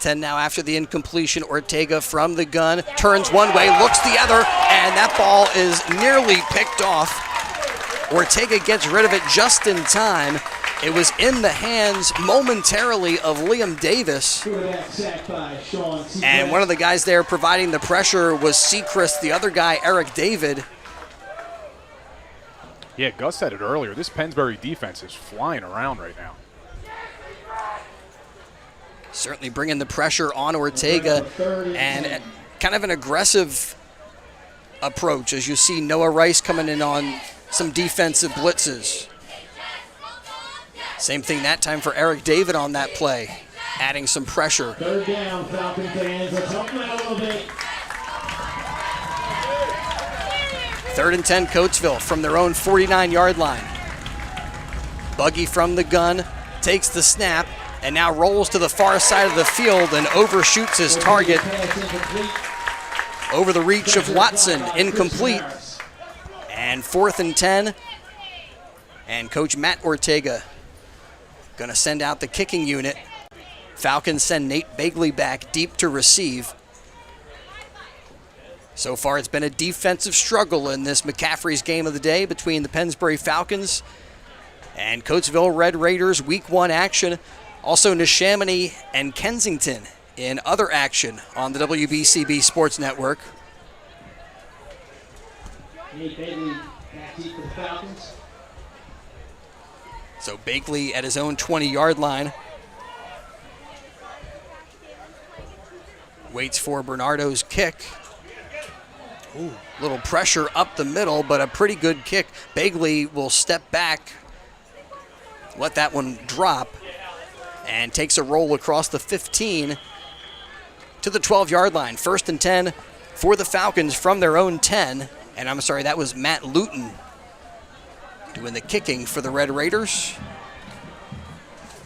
10 now after the incompletion. Ortega from the gun, turns one way, looks the other, and that ball is nearly picked off. Ortega gets rid of it just in time. It was in the hands momentarily of Liam Davis. And one of the guys there providing the pressure was Sechrist, the other guy, Eric David. Yeah, Gus said it earlier. This Pennsbury defense is flying around right now. Certainly bringing the pressure on Ortega, and kind of an aggressive approach as you see Noah Rice coming in on some defensive blitzes. Same thing that time for Eric David on that play, adding some pressure. Third down, Falcon fans. Let's help them out a little bit. 3rd and 10, Coatesville from their own 49-yard line. Buggy from the gun, takes the snap, and now rolls to the far side of the field and overshoots his target. Over the reach of Watson, incomplete. And 4th and 10, and Coach Matt Ortega going to send out the kicking unit. Falcons send Nate Bagley back deep to receive. So far, it's been a defensive struggle in this McCaffrey's game of the day between the Pennsbury Falcons and Coatesville Red Raiders Week 1 action. Also, Neshaminy and Kensington in other action on the WBCB Sports Network. Nate Bagley back deep for the Falcons. So Bagley at his own 20-yard line. Waits for Bernardo's kick. Ooh, little pressure up the middle, but a pretty good kick. Bagley will step back, let that one drop, and takes a roll across the 15 to the 12-yard line. 1st and 10 for the Falcons from their own 10. And I'm sorry, that was Matt Luton doing the kicking for the Red Raiders.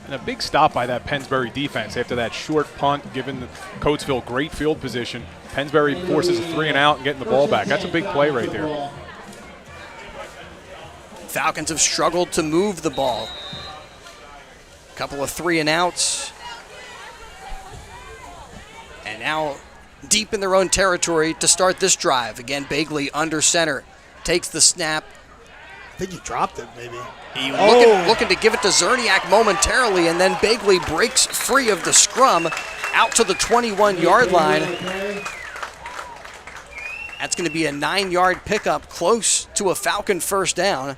And a big stop by that Pennsbury defense after that short punt, giving Coatesville great field position. Pennsbury forces a 3 and out and getting the ball back. That's a big play right there. Falcons have struggled to move the ball. A couple of 3 and outs. And now deep in their own territory to start this drive. Again, Bagley under center. Takes the snap. I think he dropped it, maybe. He looking to give it to Zerniak momentarily, and then Bagley breaks free of the scrum out to the 21-yard line. That's going to be a 9-yard pickup, close to a Falcon first down.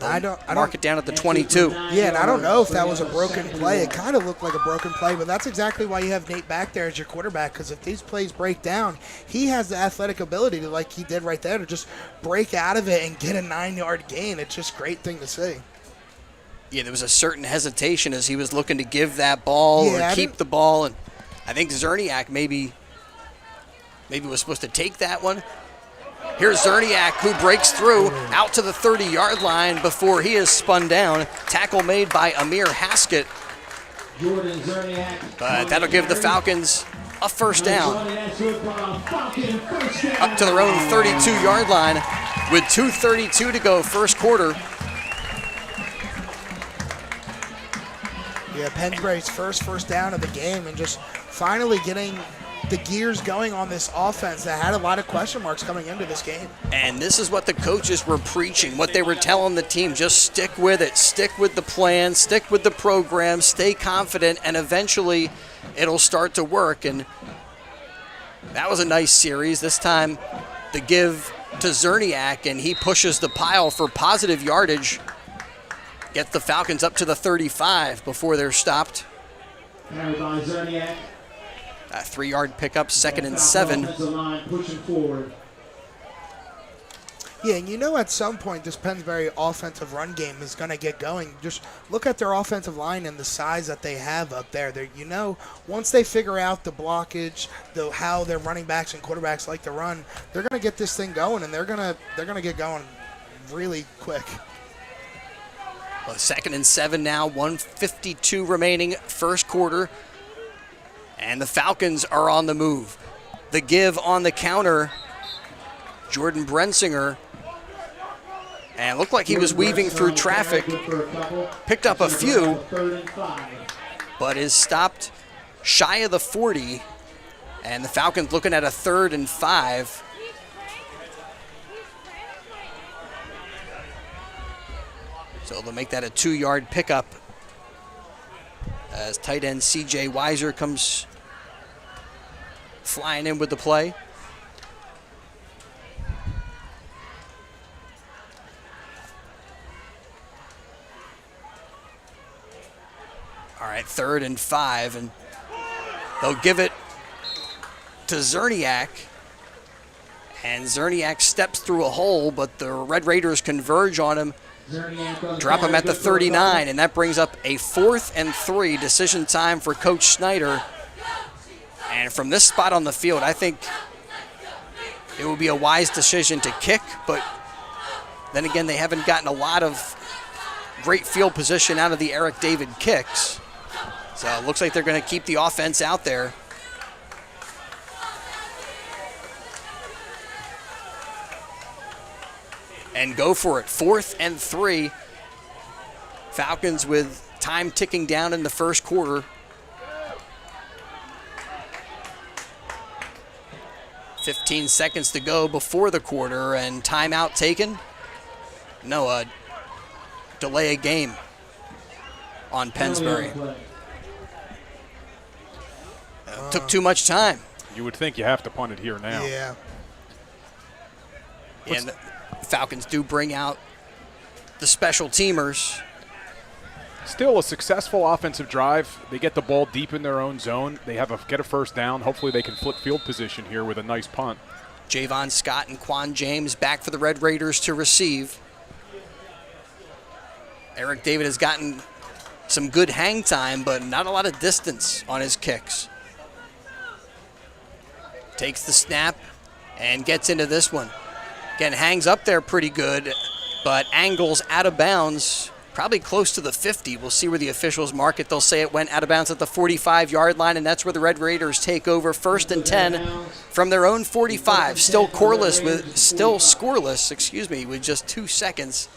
I don't mark it down at the 22. Yeah, and I don't know if that was a broken play. It kind of looked like a broken play, but that's exactly why you have Nate back there as your quarterback, because if these plays break down, he has the athletic ability to, like he did right there, to just break out of it and get a 9-yard gain. It's just a great thing to see. Yeah, there was a certain hesitation as he was looking to give that ball or keep the ball, and I think Zerniak maybe was supposed to take that one. Here's Zerniak, who breaks through out to the 30-yard line before he is spun down. Tackle made by Amir Haskett. But that'll give the Falcons a first down. Up to their own 32-yard line with 2:32 to go, first quarter. Yeah, Pennsbury's first down of the game, and just finally getting the gears going on this offense that had a lot of question marks coming into this game. And this is what the coaches were preaching, what they were telling the team. Just stick with it. Stick with the plan. Stick with the program. Stay confident, and eventually it'll start to work. And that was a nice series. This time the give to Zerniak, and he pushes the pile for positive yardage. Gets the Falcons up to the 35 before they're stopped. A 3-yard pickup, 2nd and 7. Yeah, and you know at some point this Pennsbury offensive run game is going to get going. Just look at their offensive line and the size that they have up there. Once they figure out the blockage, how their running backs and quarterbacks like to run, they're going to get this thing going, and they're going to get going really quick. Well, 2nd and 7 now, 1:52 remaining, first quarter. And the Falcons are on the move. The give on the counter, Jordan Brensinger. And it looked like he was weaving through traffic. Picked up a few, but is stopped shy of the 40. And the Falcons looking at a 3rd and 5. So they'll make that a 2-yard pickup as tight end C.J. Weiser comes flying in with the play. All right, 3rd and 5, and they'll give it to Zerniak. And Zerniak steps through a hole, but the Red Raiders converge on him, drop him at the 39, and that brings up a 4th and 3 decision time for Coach Snyder. And from this spot on the field, I think it would be a wise decision to kick, but then again, they haven't gotten a lot of great field position out of the Eric David kicks. So it looks like they're going to keep the offense out there. And go for it. 4th and 3. Falcons with time ticking down in the first quarter. 15 seconds to go before the quarter, and timeout taken. No, delay a game on Pennsbury. Took too much time. You would think you have to punt it here now. Yeah. And the Falcons do bring out the special teamers. Still a successful offensive drive. They get the ball deep in their own zone. They get a first down. Hopefully they can flip field position here with a nice punt. Javon Scott and Quan James back for the Red Raiders to receive. Eric David has gotten some good hang time, but not a lot of distance on his kicks. Takes the snap and gets into this one. Again, hangs up there pretty good, but angles out of bounds, probably close to the 50. We'll see where the officials mark it. They'll say it went out of bounds at the 45-yard line, and that's where the Red Raiders take over. 1st and 10 from their own 45. Still scoreless, with just 2 seconds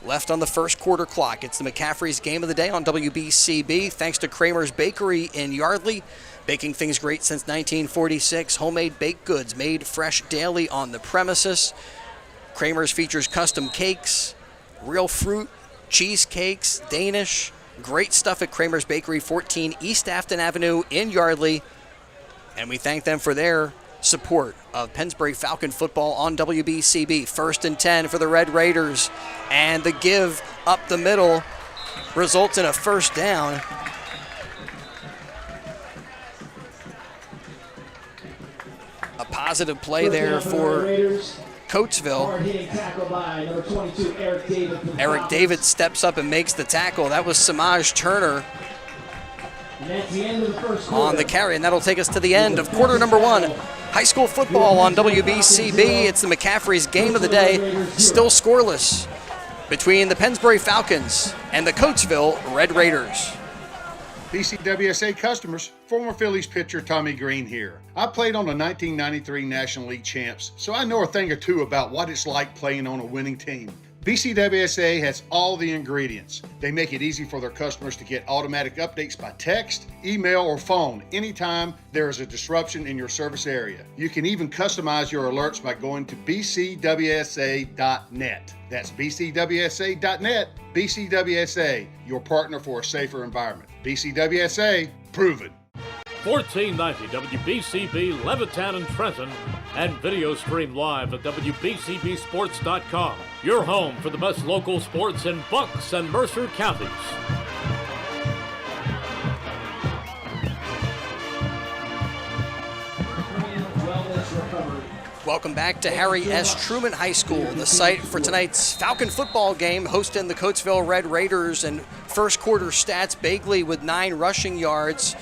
left on the first quarter clock. It's the McCaffrey's Game of the Day on WBCB. Thanks to Kramer's Bakery in Yardley. Baking things great since 1946. Homemade baked goods made fresh daily on the premises. Kramer's features custom cakes, real fruit, cheesecakes, Danish. Great stuff at Kramer's Bakery, 14 East Afton Avenue in Yardley. And we thank them for their support of Pennsbury Falcon football on WBCB. 1st and 10 for the Red Raiders. And the give up the middle results in a first down. A positive play there for Coatesville. Eric David steps up and makes the tackle. That was Samaj Turner on the carry, and that'll take us to the end of quarter number 1. High school football on WBCB. It's the McCaffrey's Game of the Day. Still scoreless between the Pennsbury Falcons and the Coatesville Red Raiders. BCWSA customers, former Phillies pitcher Tommy Green here. I played on the 1993 National League champs, so I know a thing or two about what it's like playing on a winning team. BCWSA has all the ingredients. They make it easy for their customers to get automatic updates by text, email, or phone anytime there is a disruption in your service area. You can even customize your alerts by going to bcwsa.net. That's bcwsa.net. BCWSA, your partner for a safer environment. BCWSA, proven. 1490 WBCB Levittown and Trenton, and video stream live at WBCBsports.com. Your home for the best local sports in Bucks and Mercer counties. Welcome back to Harry S. Truman High School, the site for tonight's Falcon football game, hosting the Coatesville Red Raiders. And first quarter stats, Bagley with 9 rushing yards.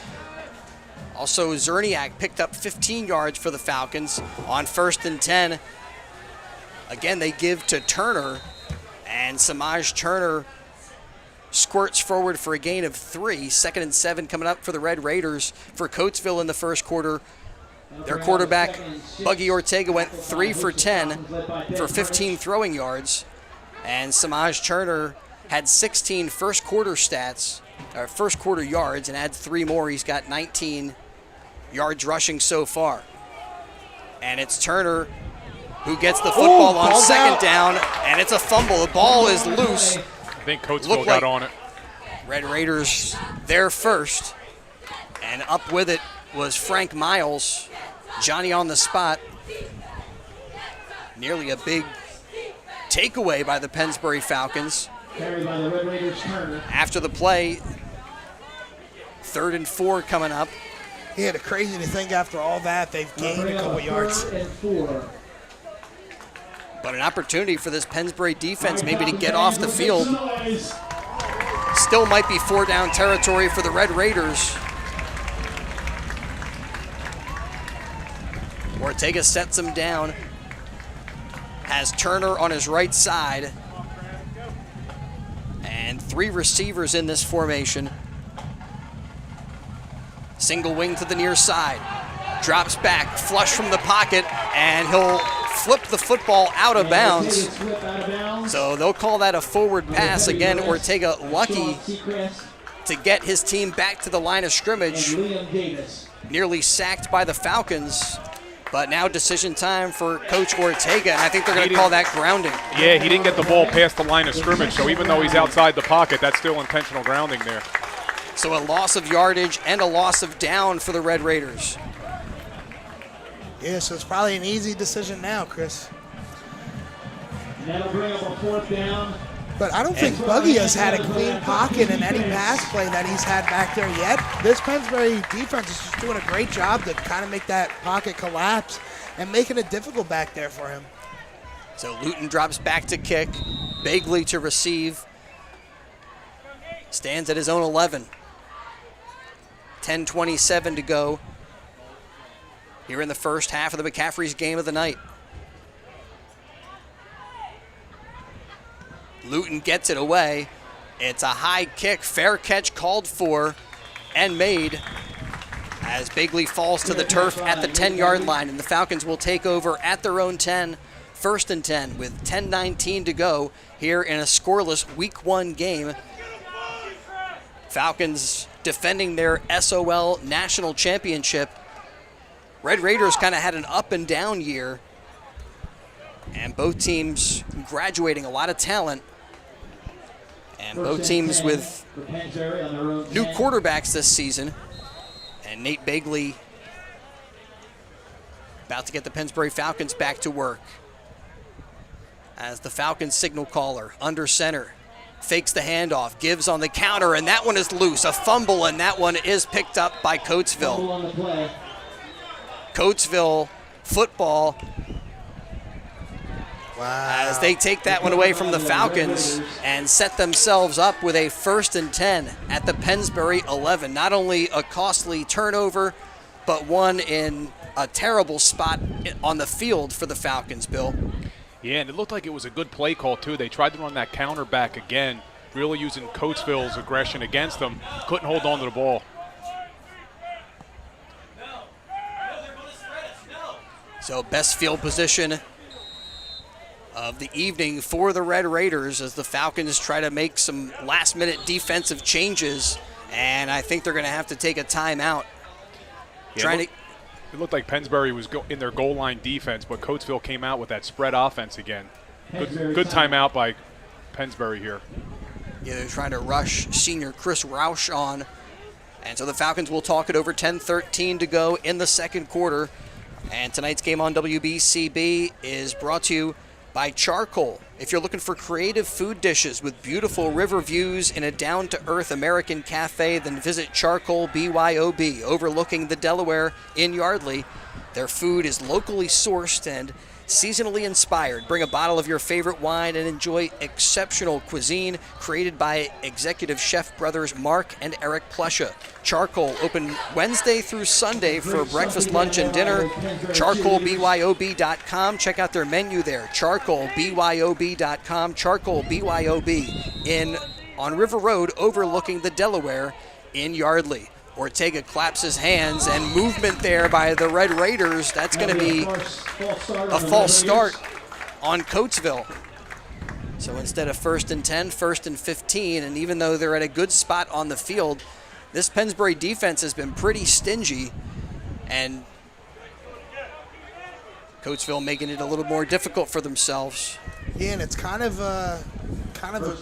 Also, Zerniak picked up 15 yards for the Falcons on 1st and 10. Again, they give to Turner, and Samaj Turner squirts forward for a gain of 3. 2nd and 7 coming up for the Red Raiders. For Coatesville in the first quarter, their quarterback, Buggy Ortega, went 3 for 10 for 15 throwing yards. And Samaj Turner had 16 first quarter stats first quarter yards and adds 3 more. He's got 19 yards rushing so far. And it's Turner who gets the football on second down, and it's a fumble. The ball is loose. I think Coatesville got on it. Red Raiders there first, and up with it was Frank Miles. Johnny on the spot. Nearly a big takeaway by the Pennsbury Falcons. Carried by the Red Raiders, Turner. After the play, 3rd and 4 coming up. Yeah, the crazy to think after all that, they've gained a couple yards. 3rd and 4. But an opportunity for this Pennsbury defense maybe to get off the field. Still might be 4 down territory for the Red Raiders. Ortega sets him down. Has Turner on his right side. And 3 receivers in this formation. Single wing to the near side. Drops back, flush from the pocket, and he'll flip the football out of bounds. So they'll call that a forward pass. Again, Ortega lucky to get his team back to the line of scrimmage. Nearly sacked by the Falcons. But now decision time for Coach Ortega, and I think they're going to call that grounding. Yeah, he didn't get the ball past the line of scrimmage, so even though he's outside the pocket, that's still intentional grounding there. So a loss of yardage and a loss of down for the Red Raiders. Yeah, so it's probably an easy decision now, Chris. And that'll bring up a 4th down. But I don't think Buggy has had a clean pocket in any pass play that he's had back there yet. This Pennsbury defense is just doing a great job to kind of make that pocket collapse and making it difficult back there for him. So Luton drops back to kick. Bagley to receive. Stands at his own 11. 10:27 to go here in the first half of the McCaffrey's game of the night. Luton gets it away. It's a high kick, fair catch called for and made as Bagley falls to the turf at the 10-yard line, and the Falcons will take over at their own 10, 1st and 10 with 10:19 to go here in a scoreless Week 1 game. Falcons defending their SOL National Championship. Red Raiders kind of had an up and down year, and both teams graduating a lot of talent. And both teams with new quarterbacks this season. And Nate Bagley about to get the Pennsbury Falcons back to work. As the Falcons signal caller under center. Fakes the handoff, gives on the counter, and that one is loose. A fumble, and that one is picked up by Coatesville. Coatesville football. Wow. As they take that one away from the Falcons and set themselves up with a 1st and 10 at the Pennsbury 11. Not only a costly turnover, but one in a terrible spot on the field for the Falcons, Bill. Yeah, and it looked like it was a good play call, too. They tried to run that counter back again, really using Coatesville's aggression against them. Couldn't hold on to the ball. So best field position of the evening for the Red Raiders as the Falcons try to make some last-minute defensive changes, and I think they're going to have to take a timeout. Yeah, it looked like Pennsbury was in their goal line defense, but Coatesville came out with that spread offense again. Good timeout by Pennsbury here. Yeah, they're trying to rush senior Chris Roush on, and so the Falcons will talk it over. 10:13 to go in the second quarter, and tonight's game on WBCB is brought to you by Charcoal. If you're looking for creative food dishes with beautiful river views in a down-to-earth American cafe, then visit Charcoal BYOB overlooking the Delaware in Yardley. Their food is locally sourced and seasonally inspired. Bring a bottle of your favorite wine and enjoy exceptional cuisine created by executive chef brothers Mark and Eric Plesha. Charcoal open Wednesday through Sunday for breakfast, lunch, and dinner. CharcoalBYOB.com. Check out their menu there. CharcoalBYOB.com. Charcoal BYOB on River Road overlooking the Delaware in Yardley. Ortega claps his hands, and movement there by the Red Raiders. That's going to be a false start on Coatesville. So instead of 1st and 10, 1st and 15, and even though they're at a good spot on the field, this Pennsbury defense has been pretty stingy, and Coatesville making it a little more difficult for themselves. Yeah, and it's kind of a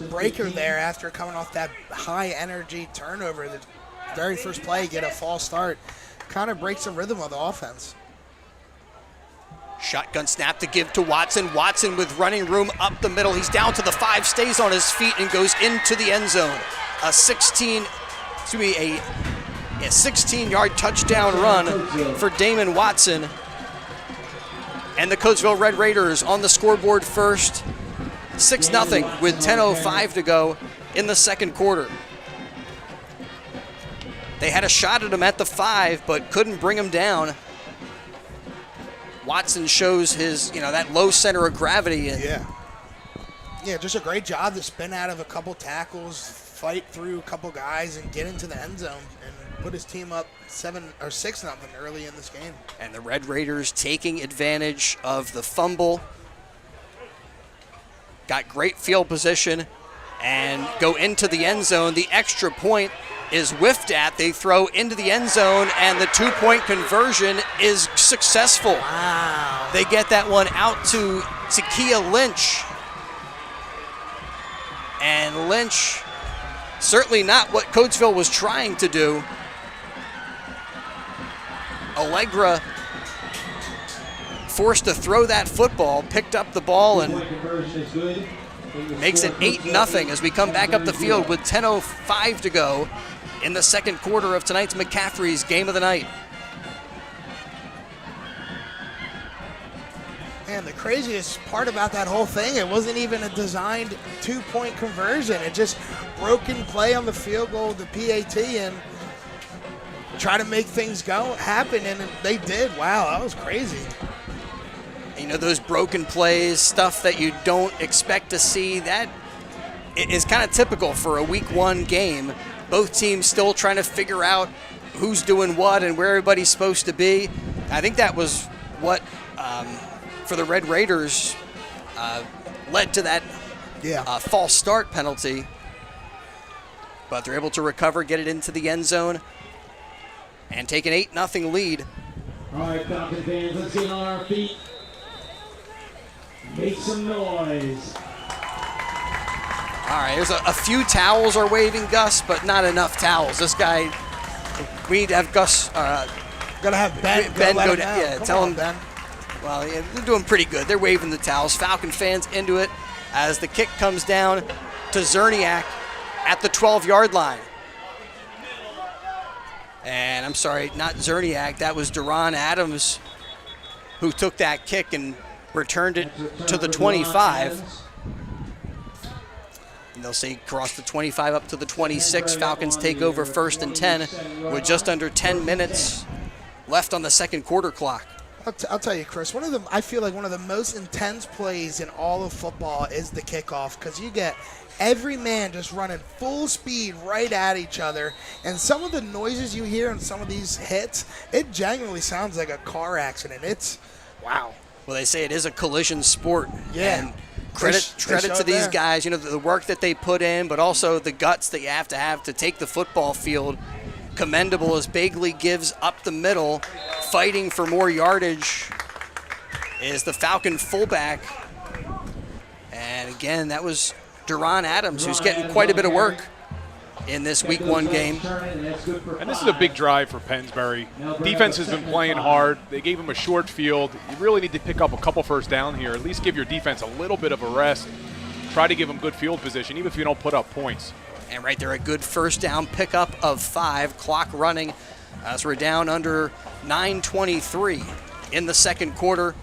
breaker there after coming off that high energy turnover. The very first play, get a false start, kind of breaks the rhythm of the offense. Shotgun snap to give to Watson. Watson with running room up the middle. He's down to the 5, stays on his feet, and goes into the end zone. A 16-yard touchdown run for Damon Watson. And the Coatesville Red Raiders on the scoreboard first, 6-0 with 10:05 to go in the second quarter. They had a shot at him at the 5, but couldn't bring him down. Watson shows his, that low center of gravity. Yeah, just a great job to spin out of a couple tackles, fight through a couple guys, and get into the end zone and put his team up 6-0 early in this game. And the Red Raiders taking advantage of the fumble. Got great field position and go into the end zone. The extra point is whiffed at. They throw into the end zone, and the 2-point conversion is successful. Wow. They get that one out to Takia Lynch. And Lynch, certainly not what Coatesville was trying to do. Allegra forced to throw that football, picked up the ball, and makes it 8-0 as we come back up the field with 10:05 to go in the second quarter of tonight's McCaffrey's Game of the Night. Man, the craziest part about that whole thing, it wasn't even a designed 2-point conversion. It just broken play on the field goal, the PAT, and try to make things happen, and they did. Wow, that was crazy. Those broken plays, stuff that you don't expect to see, that is kind of typical for a week 1 game. Both teams still trying to figure out who's doing what and where everybody's supposed to be. I think that was what, for the Red Raiders, led to that false start penalty. But they're able to recover, get it into the end zone, and take an 8-0 lead. All right, Falcon fans, let's get on our feet. Make some noise. All right, there's a few towels are waving Gus, but not enough towels. This guy, we need to have Gus. Gotta have Ben go down. down. Yeah, tell him. Ben. Well, yeah, they're doing pretty good. They're waving the towels. Falcon fans into it as the kick comes down to Zerniak at the 12-yard line. And I'm sorry, not Zerniak. That was Duran Adams who took that kick and returned it to the 25. And they'll say cross the 25 up to the 26. Falcons take over 1st and 10 with just under 10 minutes left on the second quarter clock. I'll tell you, Chris, I feel like one of the most intense plays in all of football is the kickoff, because you get every man just running full speed right at each other, and some of the noises you hear in some of these hits, it genuinely sounds like a car accident. It's wow. Well, they say it is a collision sport. Yeah. And credit to these guys, the work that they put in, but also the guts that you have to take the football field. Commendable as Bagley gives up the middle, fighting for more yardage is the Falcon fullback. And again, that was Duran Adams, who's getting quite a bit of work in this week 1 game. And this is a big drive for Pennsbury. Defense has been playing hard. They gave him a short field. You really need to pick up a couple first down here. At least give your defense a little bit of a rest. Try to give them good field position, even if you don't put up points. And right there, a good first down pickup of 5. Clock running as we're down under 9:23 in the second quarter.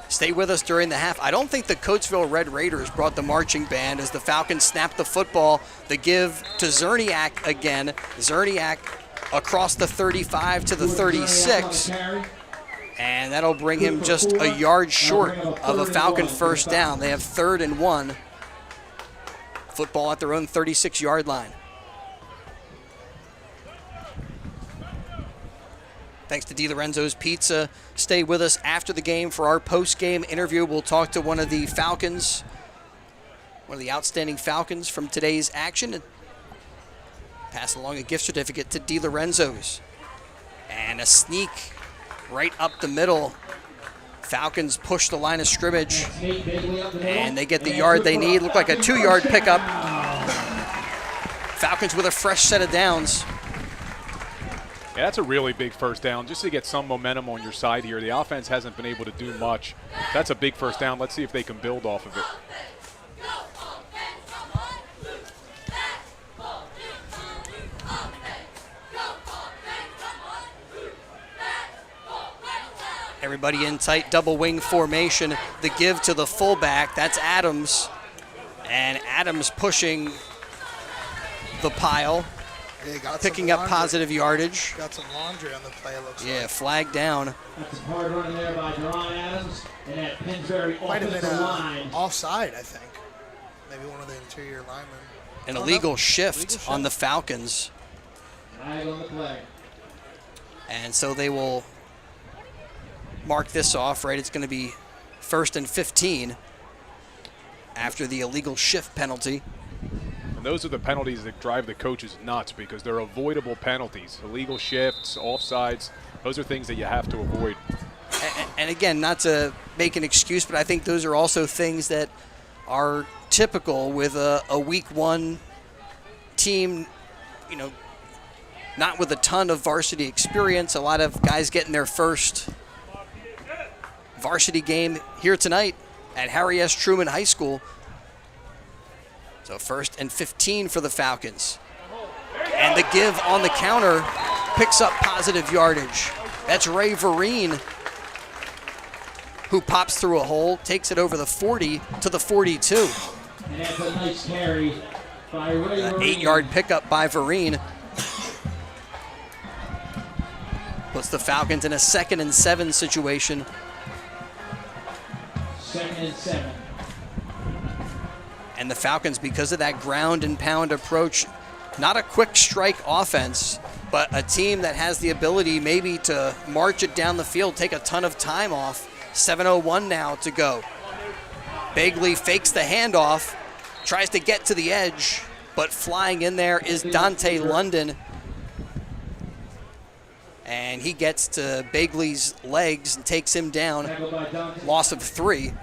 Stay with us during the half. I don't think the Coatesville Red Raiders brought the marching band as the Falcons snapped the football. The give to Zerniak again. Zerniak across the 35 to the 36. And that'll bring him just a yard short of a Falcon first down. They have 3rd and 1. Football at their own 36-yard line. Thanks to DiLorenzo's Pizza. Stay with us after the game for our post-game interview. We'll talk to one of the Falcons, one of the outstanding Falcons from today's action, and pass along a gift certificate to DiLorenzo's. And a sneak right up the middle. Falcons push the line of scrimmage, and they get the yard they need. Look like a 2-yard pickup. Falcons with a fresh set of downs. Yeah, that's a really big first down, just to get some momentum on your side here. The offense hasn't been able to do much. That's a big first down. Let's see if they can build off of it. Everybody in tight double wing formation. The give to the fullback, that's Adams. And Adams pushing the pile. Yeah, picking up positive yardage. Got some laundry on the play, it looks Yeah, like. flag down. That's some hard running there by Deron Adams. And that Pennsbury Might have been offensive line. offside, I think. Maybe one of the interior linemen. An illegal shift on the Falcons. Flag on the play. And so they will mark this off, right? It's going to be 1st and 15 after the illegal shift penalty. And those are the penalties that drive the coaches nuts because they're avoidable penalties. Illegal shifts, offsides, those are things that you have to avoid. And again, not to make an excuse, but I think those are also things that are typical with a week one team, you know, not with a ton of varsity experience. A lot of guys getting their first varsity game here tonight at Harry S. Truman High School. So 1st and 15 for the Falcons. And the give on the counter picks up positive yardage. That's Ray Vereen, who pops through a hole, takes it over the 40 to the 42. And that's a nice carry by Ray An Vereen. 8-yard pickup by Vereen. Puts the Falcons in a 2nd and 7 situation. 2nd and 7. And the Falcons, because of that ground and pound approach, not a quick strike offense, but a team that has the ability maybe to march it down the field, take a ton of time off. 7:01 now to go. Bagley fakes the handoff, tries to get to the edge, but flying in there is Dante London. And he gets to Bagley's legs and takes him down. Tackled by Dante. Loss of 3.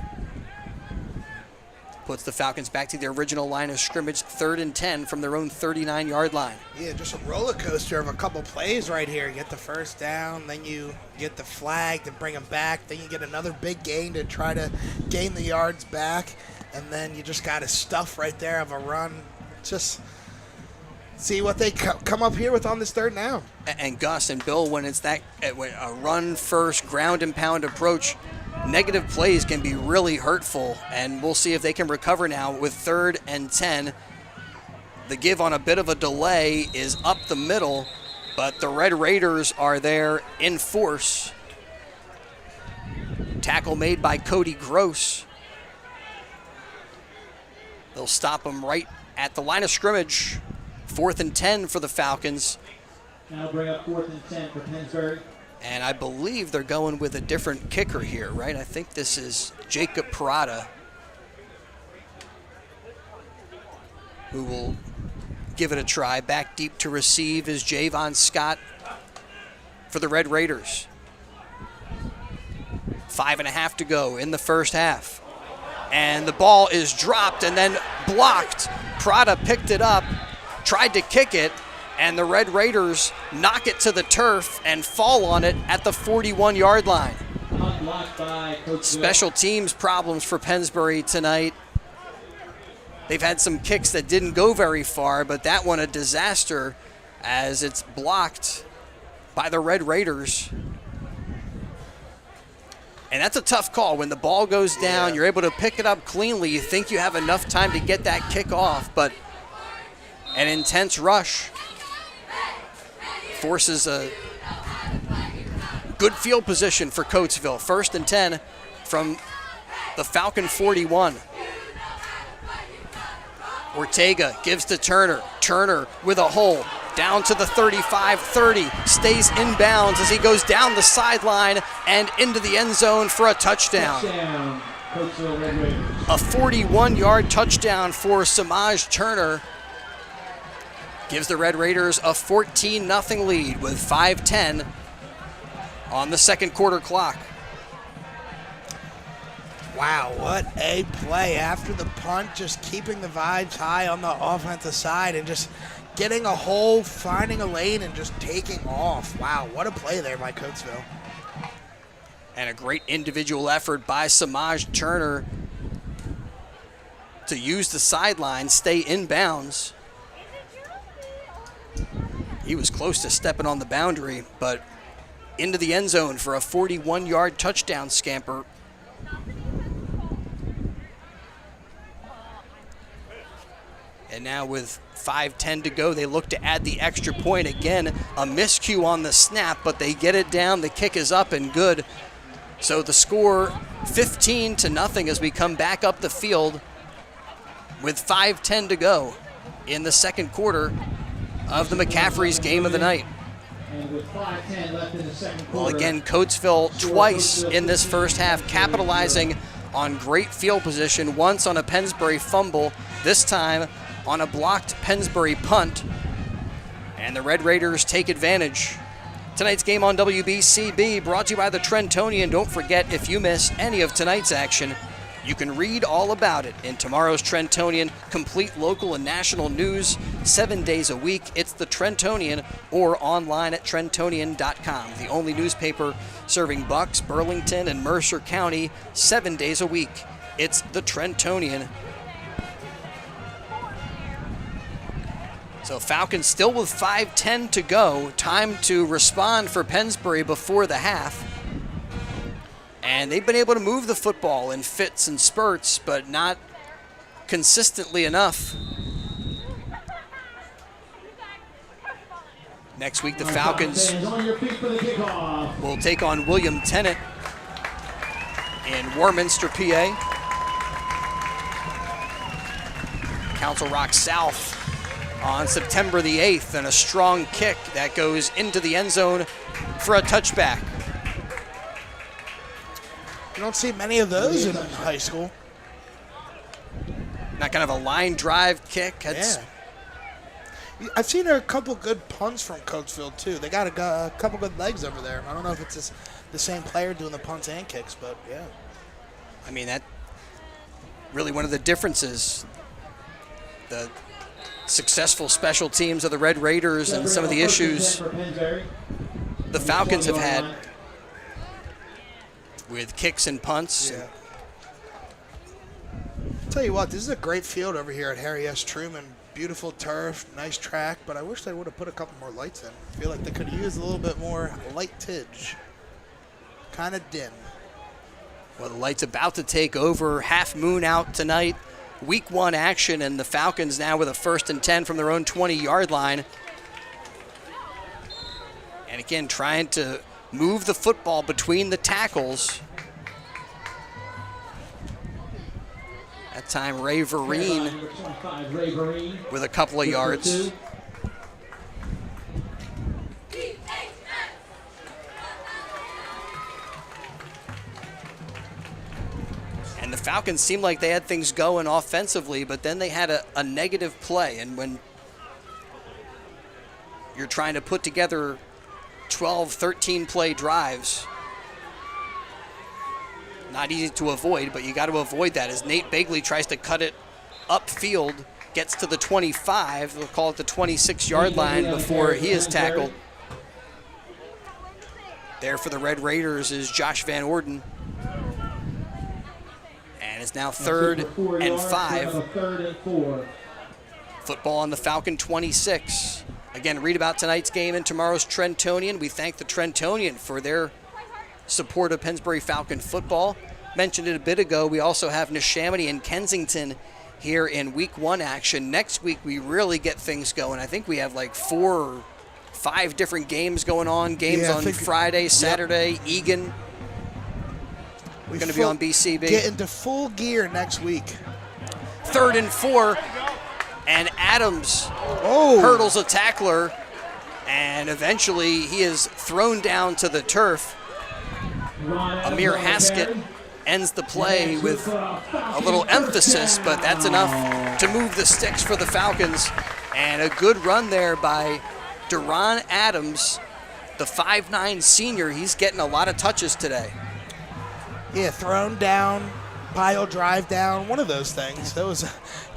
Puts the Falcons back to their original line of scrimmage, 3rd and 10 from their own 39-yard line. Yeah, just a roller coaster of a couple plays right here. You get the first down, then you get the flag to bring them back, then you get another big gain to try to gain the yards back, and then you just got a stuff right there of a run. Just see what they come up here with on this 3rd down. And Gus and Bill, when it's that when a run-first, ground-and-pound approach, negative plays can be really hurtful, and we'll see if they can recover now with 3rd and 10. The give on a bit of a delay is up the middle, but the Red Raiders are there in force. Tackle made by Cody Gross. They'll stop him right at the line of scrimmage. 4th and 10 for the Falcons. Now bring up 4th and 10 for Pennsbury. And I believe they're going with a different kicker here, right? I think this is Jacob Parada, who will give it a try. Back deep to receive is Javon Scott for the Red Raiders. 5.5 to go in the first half. And the ball is dropped and then blocked. Parada picked it up, tried to kick it, and the Red Raiders knock it to the turf and fall on it at the 41-yard line. Unblocked by Coatesville. Special teams problems for Pennsbury tonight. They've had some kicks that didn't go very far, but that one a disaster as it's blocked by the Red Raiders. And that's a tough call. When the ball goes down, you're able to pick it up cleanly. You think you have enough time to get that kick off, but an intense rush forces a good field position for Coatesville. 1st and 10 from the Falcon 41. Ortega gives to Turner. Turner with a hole. down to the 35-30, stays inbounds as he goes down the sideline and into the end zone for a touchdown. Coatesville Red Raiders. A 41-yard touchdown for Samaj Turner gives the Red Raiders a 14-0 lead with 5:10 on the second quarter clock. Wow, what a play after the punt, just keeping the vibes high on the offensive side and just getting a hole, finding a lane, and just taking off. Wow, what a play there by Coatesville. And a great individual effort by Samaj Turner to use the sideline, stay in bounds. He was close to stepping on the boundary, but into the end zone for a 41-yard touchdown scamper. And now with 5:10 to go, they look to add the extra point. Again, a miscue on the snap, but they get it down. The kick is up and good. So the score 15-0 as we come back up the field with 5:10 to go in the second quarter of the McCaffrey's game of the night. And with 5:10 left in the second Well, quarter. again, Coatesville twice in this first half, capitalizing on great field position, once on a Pennsbury fumble, this time on a blocked Pennsbury punt. And the Red Raiders take advantage. Tonight's game on WBCB brought to you by the Trentonian. Don't forget, if you miss any of tonight's action, you can read all about it in tomorrow's Trentonian. Complete local and national news 7 days a week. It's the Trentonian, or online at Trentonian.com. The only newspaper serving Bucks, Burlington, and Mercer County 7 days a week. It's the Trentonian. So Falcons still with 5:10 to go. Time to respond for Pennsbury before the half. And they've been able to move the football in fits and spurts, but not consistently enough. Next week, the Falcons On your feet for the kickoff. will take on William Tennant in Warminster, PA. Council Rock South on September the 8th, and a strong kick that goes into the end zone for a touchback. You don't see many of those in high school. Not kind of a line drive kick. That's, I've seen a couple good punts from Coatesville, too. They got a couple good legs over there. I don't know if it's the same player doing the punts and kicks, but yeah. I mean, that really one of the differences. The successful special teams of the Red Raiders and some of the issues the Falcons have had with kicks and punts. Yeah. Tell you what, this is a great field over here at Harry S. Truman. Beautiful turf, nice track, but I wish they would have put a couple more lights in. I feel like they could have used a little bit more lightage. Kind of dim. Well, the light's about to take over. Half moon out tonight. Week 1 action, and the Falcons now with a 1st and 10 from their own 20-yard line. And again, trying to move the football between the tackles. That time, Ray Vereen Number 25, Ray Vereen. with a couple of yards. And the Falcons seemed like they had things going offensively, but then they had a negative play. And when you're trying to put together 12, 13 play drives, not easy to avoid, but you got to avoid that as Nate Begley tries to cut it upfield, gets to the 25, we'll call it the 26-yard line before he is tackled. There for the Red Raiders is Josh Van Orden. And it's now 3rd and 5. 3rd and 4. Football on the Falcon 26. Again, read about tonight's game in tomorrow's Trentonian. We thank the Trentonian for their support of Pennsbury Falcon football. Mentioned it a bit ago, we also have Neshaminy and Kensington here in Week 1 action. Next week, we really get things going. I think we have like 4 or 5 different games going on. Games on Friday, Saturday, Egan. We're going to be on BCB. Get into full gear next week. 3rd and 4, and Adams hurdles a tackler And eventually he is thrown down to the turf. Amir Haskett ends the play with a little emphasis, but that's enough to move the sticks for the Falcons. And a good run there by Duron Adams, the 5'9 senior. He's getting a lot of touches today. Yeah, thrown down, pile drive down, one of those things. That was a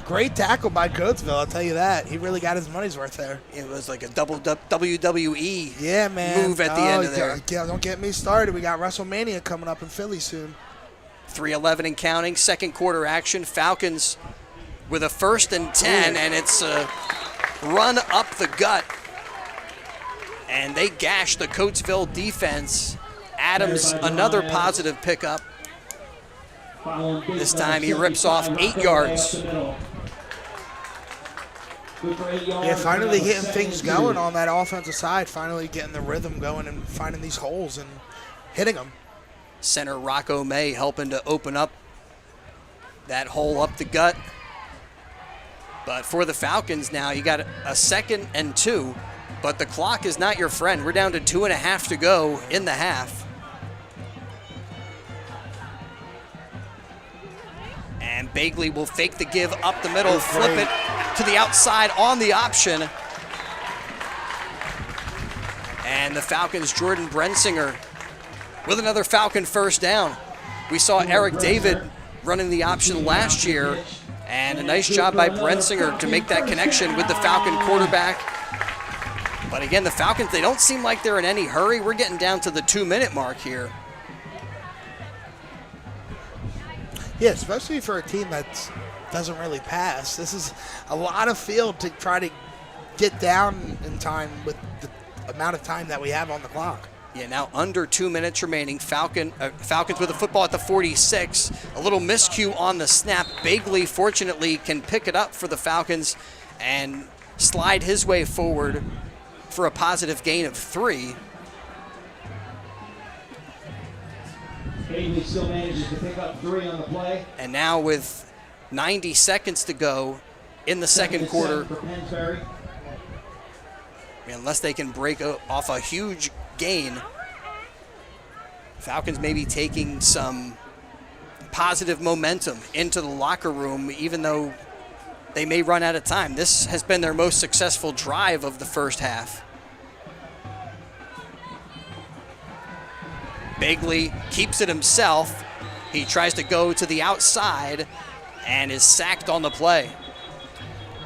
great tackle by Coatesville, I'll tell you that. He really got his money's worth there. It was like a double WWE move at the end of there. Yeah, don't get me started. We got WrestleMania coming up in Philly soon. 3:11 and counting, second quarter action. Falcons with a 1st and 10, and it's a run up the gut. And they gash the Coatesville defense. Adams, another positive pickup. This time he rips off 8 yards. Yeah, finally getting things going on that offensive side, finally getting the rhythm going and finding these holes and hitting them. Center Rocco May helping to open up that hole up the gut. But for the Falcons now, you got a 2nd and 2, but the clock is not your friend. We're down to 2.5 to go in the half. And Bagley will fake the give up the middle, flip it to the outside on the option. And the Falcons' Jordan Brensinger with another Falcon first down. We saw Eric David running the option last year, and a nice job by Brensinger to make that connection with the Falcon quarterback. But again, the Falcons, they don't seem like they're in any hurry. We're getting down to the 2-minute mark here. Yeah, especially for a team that doesn't really pass. This is a lot of field to try to get down in time with the amount of time that we have on the clock. Yeah, now under 2 minutes remaining. Falcons with the football at the 46. A little miscue on the snap. Bagley, fortunately, can pick it up for the Falcons and slide his way forward for a positive gain of 3. Bagley still manages to pick up 3 on the play. And now with 90 seconds to go in the second quarter, For Pennsbury. unless they can break off a huge gain, Falcons may be taking some positive momentum into the locker room, even though they may run out of time. This has been their most successful drive of the first half. Bagley keeps it himself. He tries to go to the outside and is sacked on the play.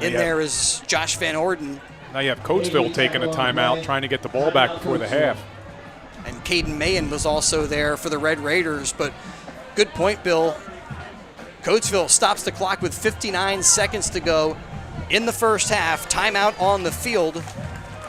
In there is Josh Van Orden. Now you have Coatesville taking a timeout, trying to get the ball back before the half. And Caden Mayen was also there for the Red Raiders. But good point, Bill. Coatesville stops the clock with 59 seconds to go in the first half. Timeout on the field.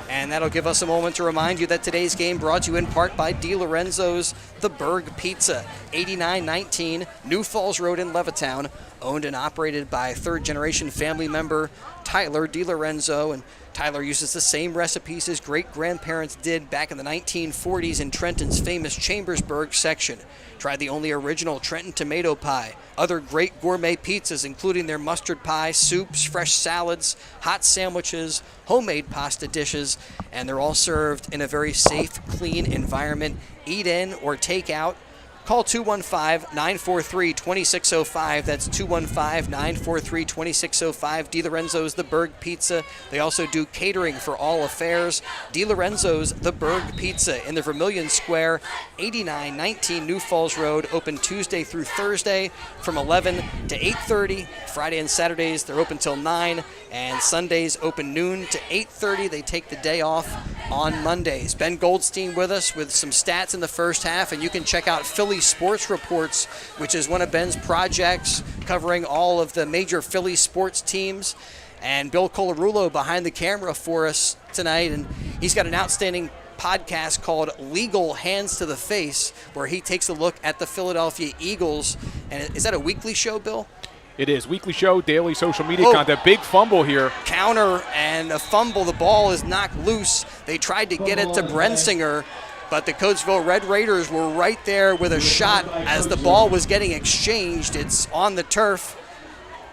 And that'll give us a moment to remind you that today's game brought to you in part by DiLorenzo's The Berg Pizza, 8919 New Falls Road in Levittown, owned and operated by third-generation family member Tyler DiLorenzo. And Tyler uses the same recipes his great-grandparents did back in the 1940s in Trenton's famous Chambersburg section. Try the only original Trenton tomato pie, other great gourmet pizzas including their mustard pie, soups, fresh salads, hot sandwiches, homemade pasta dishes, and they're all served in a very safe, clean environment. Eat in or take out. Call 215-943-2605. That's 215-943-2605. DiLorenzo's The Berg Pizza. They also do catering for all affairs. DiLorenzo's The Berg Pizza in the Vermilion Square, 8919 New Falls Road. Open Tuesday through Thursday from 11 to 8:30. Friday and Saturdays, they're open till 9. And Sundays open noon to 8:30. They take the day off on Mondays. Ben Goldstein with us with some stats in the first half, and you can check out Philly Sports Reports, which is one of Ben's projects covering all of the major Philly sports teams. And Bill Colarulo behind the camera for us tonight, and he's got an outstanding podcast called Legal Hands to the Face, where he takes a look at the Philadelphia Eagles. And is that a weekly show, Bill? It is. Weekly show, daily social media content. Big fumble here. Counter and a fumble. The ball is knocked loose. They tried to get it to Brensinger, but the Coatesville Red Raiders were right there with a shot as the ball was getting exchanged. It's on the turf.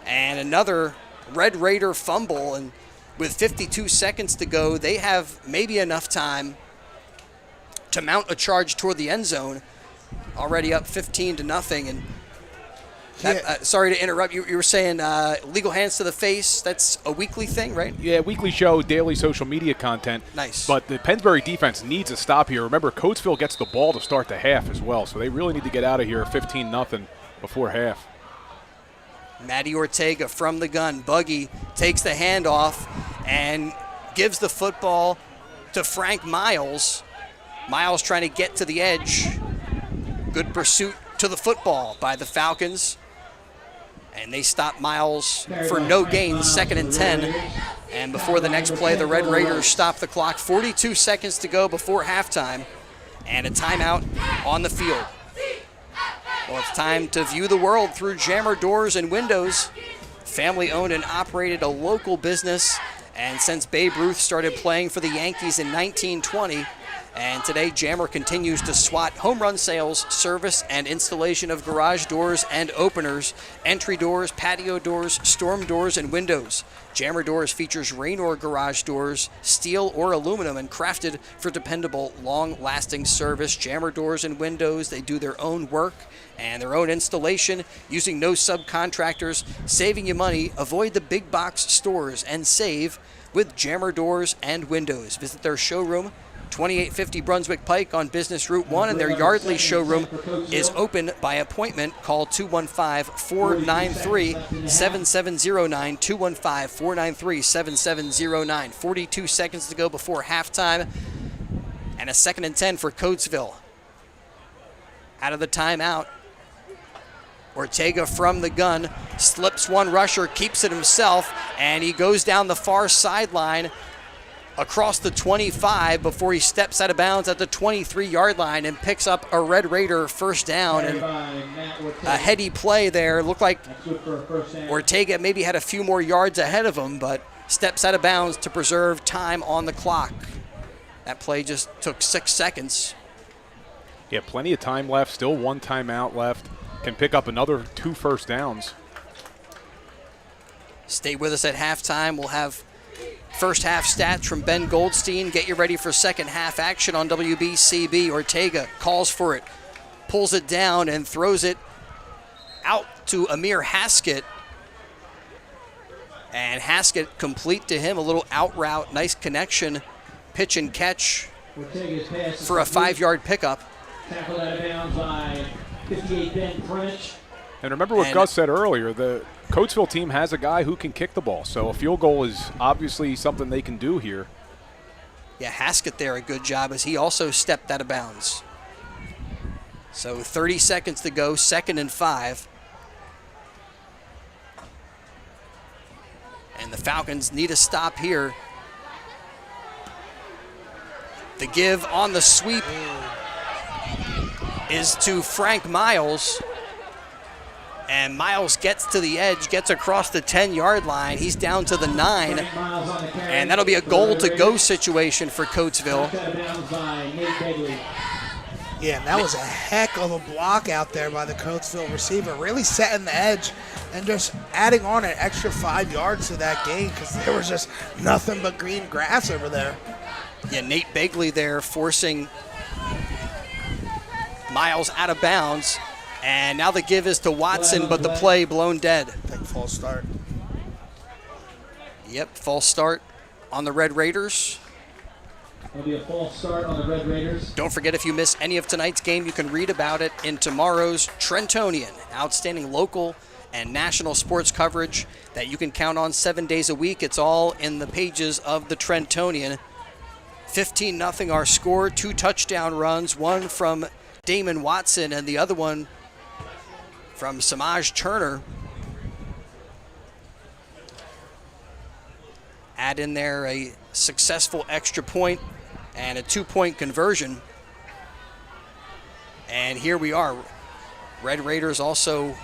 And another Red Raider fumble. And with 52 seconds to go, they have maybe enough time to mount a charge toward the end zone. Already up 15-0, and that, sorry to interrupt. You were saying legal hands to the face. That's a weekly thing, right? Yeah, weekly show, daily social media content. Nice. But the Pennsbury defense needs a stop here. Remember, Coatesville gets the ball to start the half as well, so they really need to get out of here 15-0 before half. Matty Ortega from the gun. Buggy takes the handoff and gives the football to Frank Miles. Miles trying to get to the edge. Good pursuit to the football by the Falcons. And they stop Miles for no gain, 2nd and 10. And before the next play, the Red Raiders stop the clock. 42 seconds to go before halftime. And a timeout on the field. Well, it's time to view the world through Jammer Doors and Windows. Family owned and operated, a local business. And since Babe Ruth started playing for the Yankees in 1920, and today, Jammer continues to SWAT home run sales, service, and installation of garage doors and openers, entry doors, patio doors, storm doors, and windows. Jammer Doors features Raynor garage doors, steel or aluminum, and crafted for dependable, long-lasting service. Jammer Doors and Windows, they do their own work and their own installation using no subcontractors, saving you money. Avoid the big box stores and save with Jammer Doors and Windows. Visit their showroom, 2850 Brunswick Pike on Business Route 1, and their Yardley showroom is open by appointment. Call 215-493-7709, 215-493-7709. 42 seconds to go before halftime, and a 2nd and 10 for Coatesville. Out of the timeout, Ortega from the gun, slips one rusher, keeps it himself, and he goes down the far sideline across the 25 before he steps out of bounds at the 23-yard line and picks up a Red Raider first down. And a heady play there. Looked like Ortega maybe had a few more yards ahead of him, but steps out of bounds to preserve time on the clock. That play just took 6 seconds. Yeah, plenty of time left, still one timeout left. Can pick up another 2 first downs. Stay with us at halftime. We'll have first half stats from Ben Goldstein. Get you ready for second half action on WBCB. Ortega calls for it, pulls it down, and throws it out to Amir Haskett. And Haskett complete to him, a little out route, nice connection, pitch and catch for a 5-yard pickup. Tackled out of bounds by 58 Ben French. And remember what Gus said earlier, the Coatesville team has a guy who can kick the ball, so a field goal is obviously something they can do here. Yeah, Haskett there, a good job as he also stepped out of bounds. So 30 seconds to go, 2nd and 5. And the Falcons need a stop here. The give on the sweep is to Frank Miles. And Miles gets to the edge, gets across the 10-yard line. He's down to the 9. And that'll be a goal-to-go situation for Coatesville. Yeah, and that was a heck of a block out there by the Coatesville receiver. Really setting the edge and just adding on an extra 5 yards to that gain because there was just nothing but green grass over there. Yeah, Nate Begley there forcing Miles out of bounds. And now the give is to Watson, but the play blown dead. I think false start. Yep, false start on the Red Raiders. There'll be a false start on the Red Raiders. Don't forget, if you miss any of tonight's game, you can read about it in tomorrow's Trentonian. Outstanding local and national sports coverage that you can count on 7 days a week. It's all in the pages of the Trentonian. 15-0 our score, 2 touchdown runs, one from Damon Watson and the other one from Samaj Turner. Add in there a successful extra point and a 2-point conversion. And here we are. Red Raiders also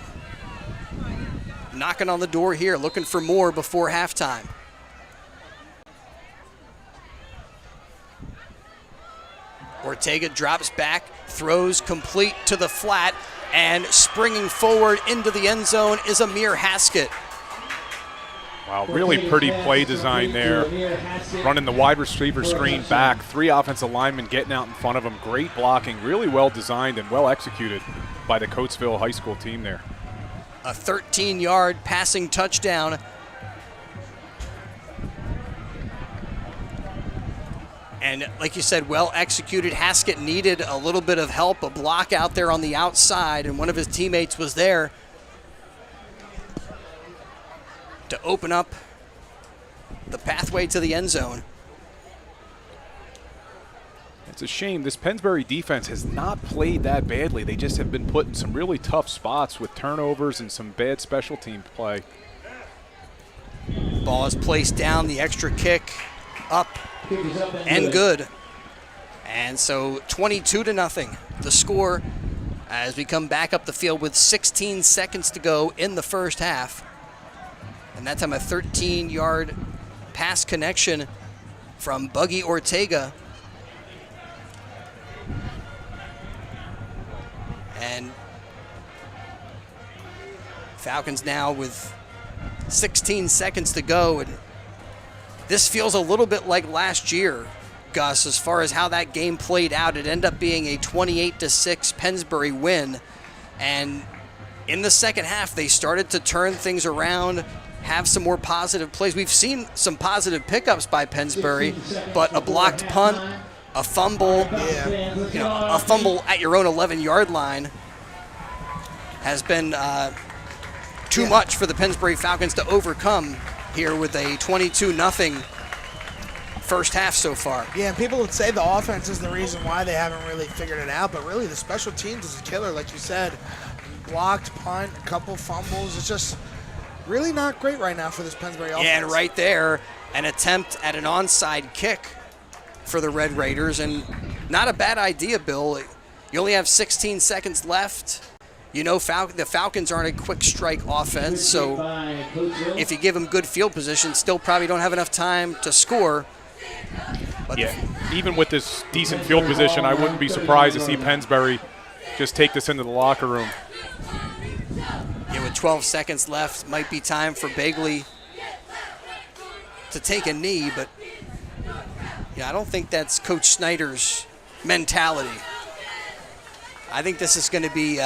knocking on the door here, looking for more before halftime. Ortega drops back, throws complete to the flat, and springing forward into the end zone is Amir Haskett. Wow, really pretty play design there. Running the wide receiver screen back, 3 offensive linemen getting out in front of him. Great blocking, really well designed and well executed by the Coatesville High School team there. A 13-yard passing touchdown. And like you said, well executed. Haskett needed a little bit of help, a block out there on the outside, and one of his teammates was there to open up the pathway to the end zone. It's a shame. This Pennsbury defense has not played that badly. They just have been put in some really tough spots with turnovers and some bad special team play. Ball is placed down, the extra kick up and good. And so 22-0, the score as we come back up the field with 16 seconds to go in the first half. And that time a 13-yard pass connection from Buggy Ortega. And Falcons now with 16 seconds to go. And this feels a little bit like last year, Gus, as far as how that game played out. It ended up being a 28-6 Pennsbury win. And in the second half, they started to turn things around, have some more positive plays. We've seen some positive pickups by Pennsbury, but a blocked punt, a fumble, a fumble at your own 11-yard line has been too much for the Pennsbury Falcons to overcome here with a 22-0 first half so far. Yeah, and people would say the offense is the reason why they haven't really figured it out, but really the special teams is a killer, like you said. Blocked punt, a couple fumbles. It's just really not great right now for this Pennsbury offense. Yeah, and right there, an attempt at an onside kick for the Red Raiders, and not a bad idea, Bill. You only have 16 seconds left. You know the Falcons aren't a quick strike offense, so if you give them good field position, still probably don't have enough time to score. But yeah, even with this decent field position, I wouldn't be surprised to see Pennsbury just take this into the locker room. Yeah, with 12 seconds left, might be time for Bagley to take a knee, but I don't think that's Coach Snyder's mentality. I think this is going to be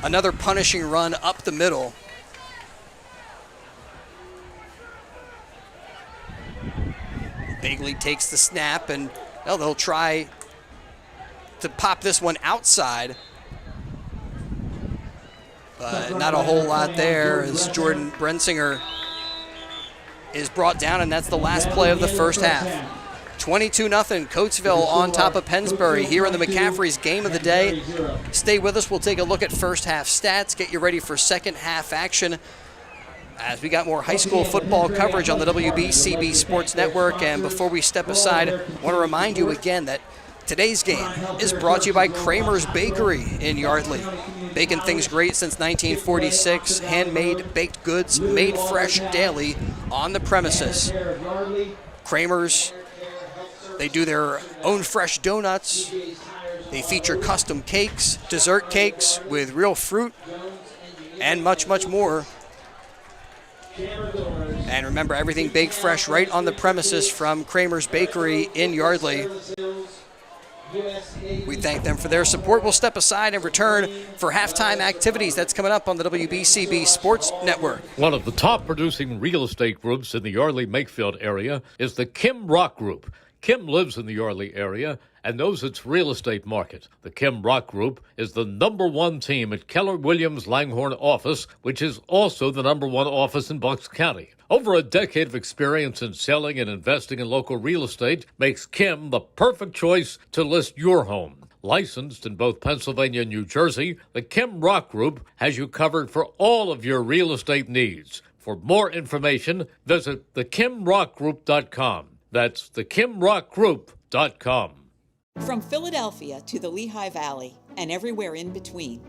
another punishing run up the middle. Bagley takes the snap, and they'll try to pop this one outside. But not a whole lot there as Jordan Brensinger is brought down, and that's the last play of the first half. 22-0, Coatesville on top of Pennsbury here in the McCaffrey's Game of the Day. Stay with us. We'll take a look at first half stats, get you ready for second half action as we got more high school football coverage on the WBCB Sports Network. And before we step aside, I want to remind you again that today's game is brought to you by Kramer's Bakery in Yardley. Baking things great since 1946. Handmade baked goods made fresh daily on the premises. Kramer's, they do their own fresh donuts. They feature custom cakes, dessert cakes with real fruit, and much, much more. And remember, everything baked fresh right on the premises from Kramer's Bakery in Yardley. We thank them for their support. We'll step aside and return for halftime activities. That's coming up on the WBCB Sports Network. One of the top producing real estate groups in the Yardley-Makefield area is the Kim Rock Group. Kim lives in the Yardley area and knows its real estate market. The Kim Rock Group is the #1 team at Keller Williams Langhorne office, which is also the #1 office in Bucks County. Over a decade of experience in selling and investing in local real estate makes Kim the perfect choice to list your home. Licensed in both Pennsylvania and New Jersey, the Kim Rock Group has you covered for all of your real estate needs. For more information, visit thekimrockgroup.com. That's thekimrockgroup.com. From Philadelphia to the Lehigh Valley and everywhere in between.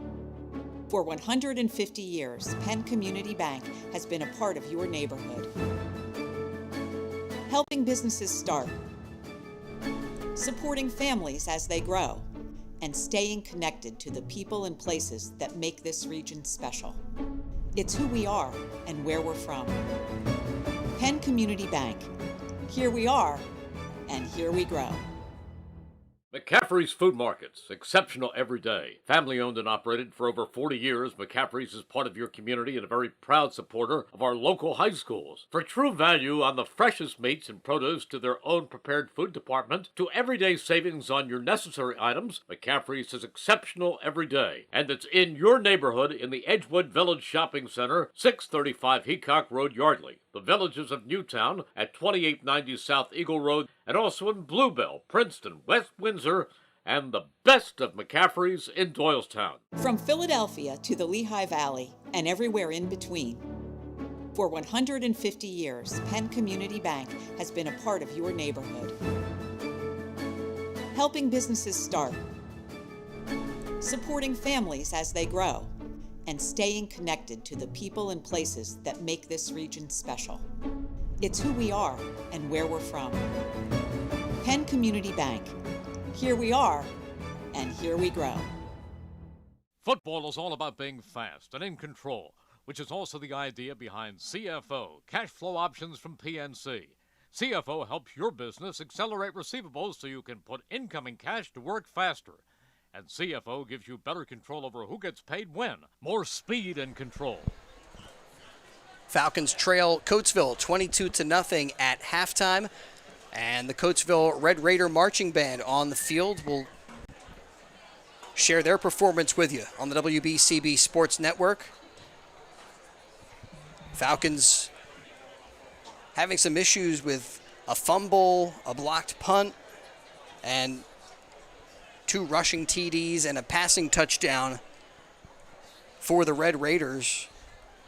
For 150 years, Penn Community Bank has been a part of your neighborhood. Helping businesses start, supporting families as they grow, and staying connected to the people and places that make this region special. It's who we are and where we're from. Penn Community Bank. Here we are, and here we grow. McCaffrey's Food Markets, exceptional every day. Family owned and operated for over 40 years, McCaffrey's is part of your community and a very proud supporter of our local high schools. For true value on the freshest meats and produce to their own prepared food department, to everyday savings on your necessary items, McCaffrey's is exceptional every day. And it's in your neighborhood in the Edgewood Village Shopping Center, 635 Heacock Road, Yardley. The Villages of Newtown at 2890 South Eagle Road, and also in Bluebell, Princeton, West Windsor, and the best of McCaffrey's in Doylestown. From Philadelphia to the Lehigh Valley and everywhere in between. For 150 years, Penn Community Bank has been a part of your neighborhood. Helping businesses start, supporting families as they grow, and staying connected to the people and places that make this region special. It's who we are and where we're from. Penn Community Bank. Here we are, and here we grow. Football is all about being fast and in control, which is also the idea behind CFO, cash flow options from PNC. CFO helps your business accelerate receivables so you can put incoming cash to work faster. And CFO gives you better control over who gets paid when. More speed and control. Falcons trail Coatesville 22-0 at halftime. And the Coatesville Red Raider Marching Band on the field will share their performance with you on the WBCB Sports Network. Falcons having some issues with a fumble, a blocked punt, and 2 rushing TDs and a passing touchdown for the Red Raiders.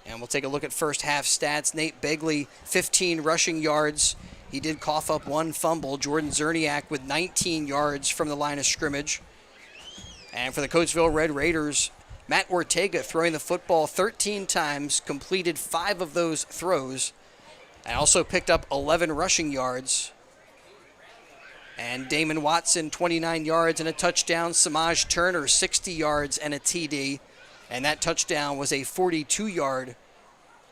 And we'll take a look at first half stats. Nate Begley, 15 rushing yards. He did cough up 1 fumble. Jordan Zerniak with 19 yards from the line of scrimmage. And for the Coatesville Red Raiders, Matt Ortega throwing the football 13 times, completed 5 of those throws, and also picked up 11 rushing yards. And Damon Watson, 29 yards and a touchdown. Samaj Turner, 60 yards and a TD. And that touchdown was a 42-yard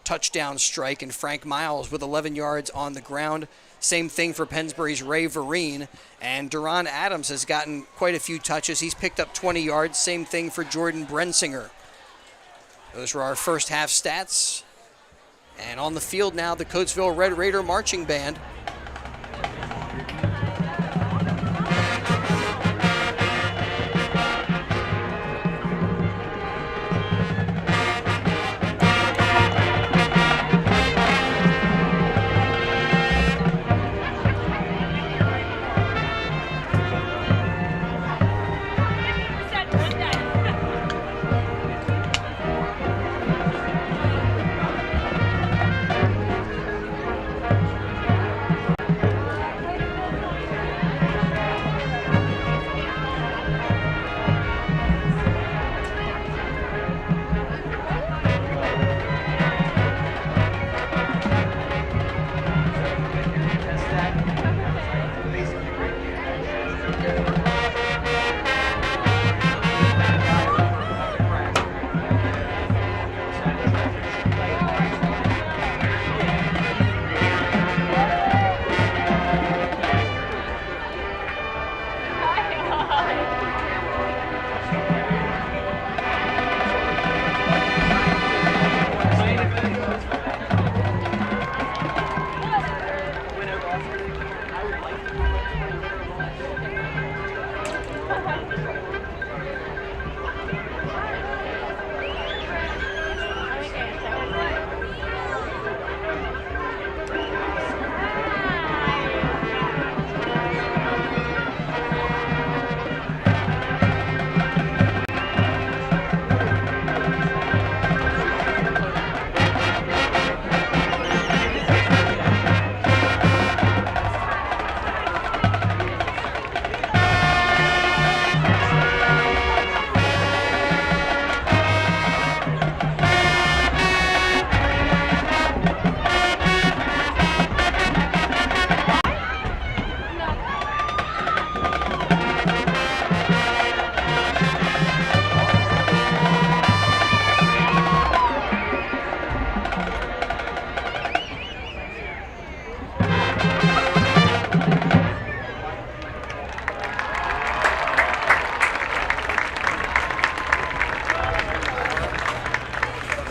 touchdown strike. And Frank Miles with 11 yards on the ground. Same thing for Pennsbury's Ray Vereen. And Duron Adams has gotten quite a few touches. He's picked up 20 yards. Same thing for Jordan Brensinger. Those were our first half stats. And on the field now, the Coatesville Red Raider Marching Band.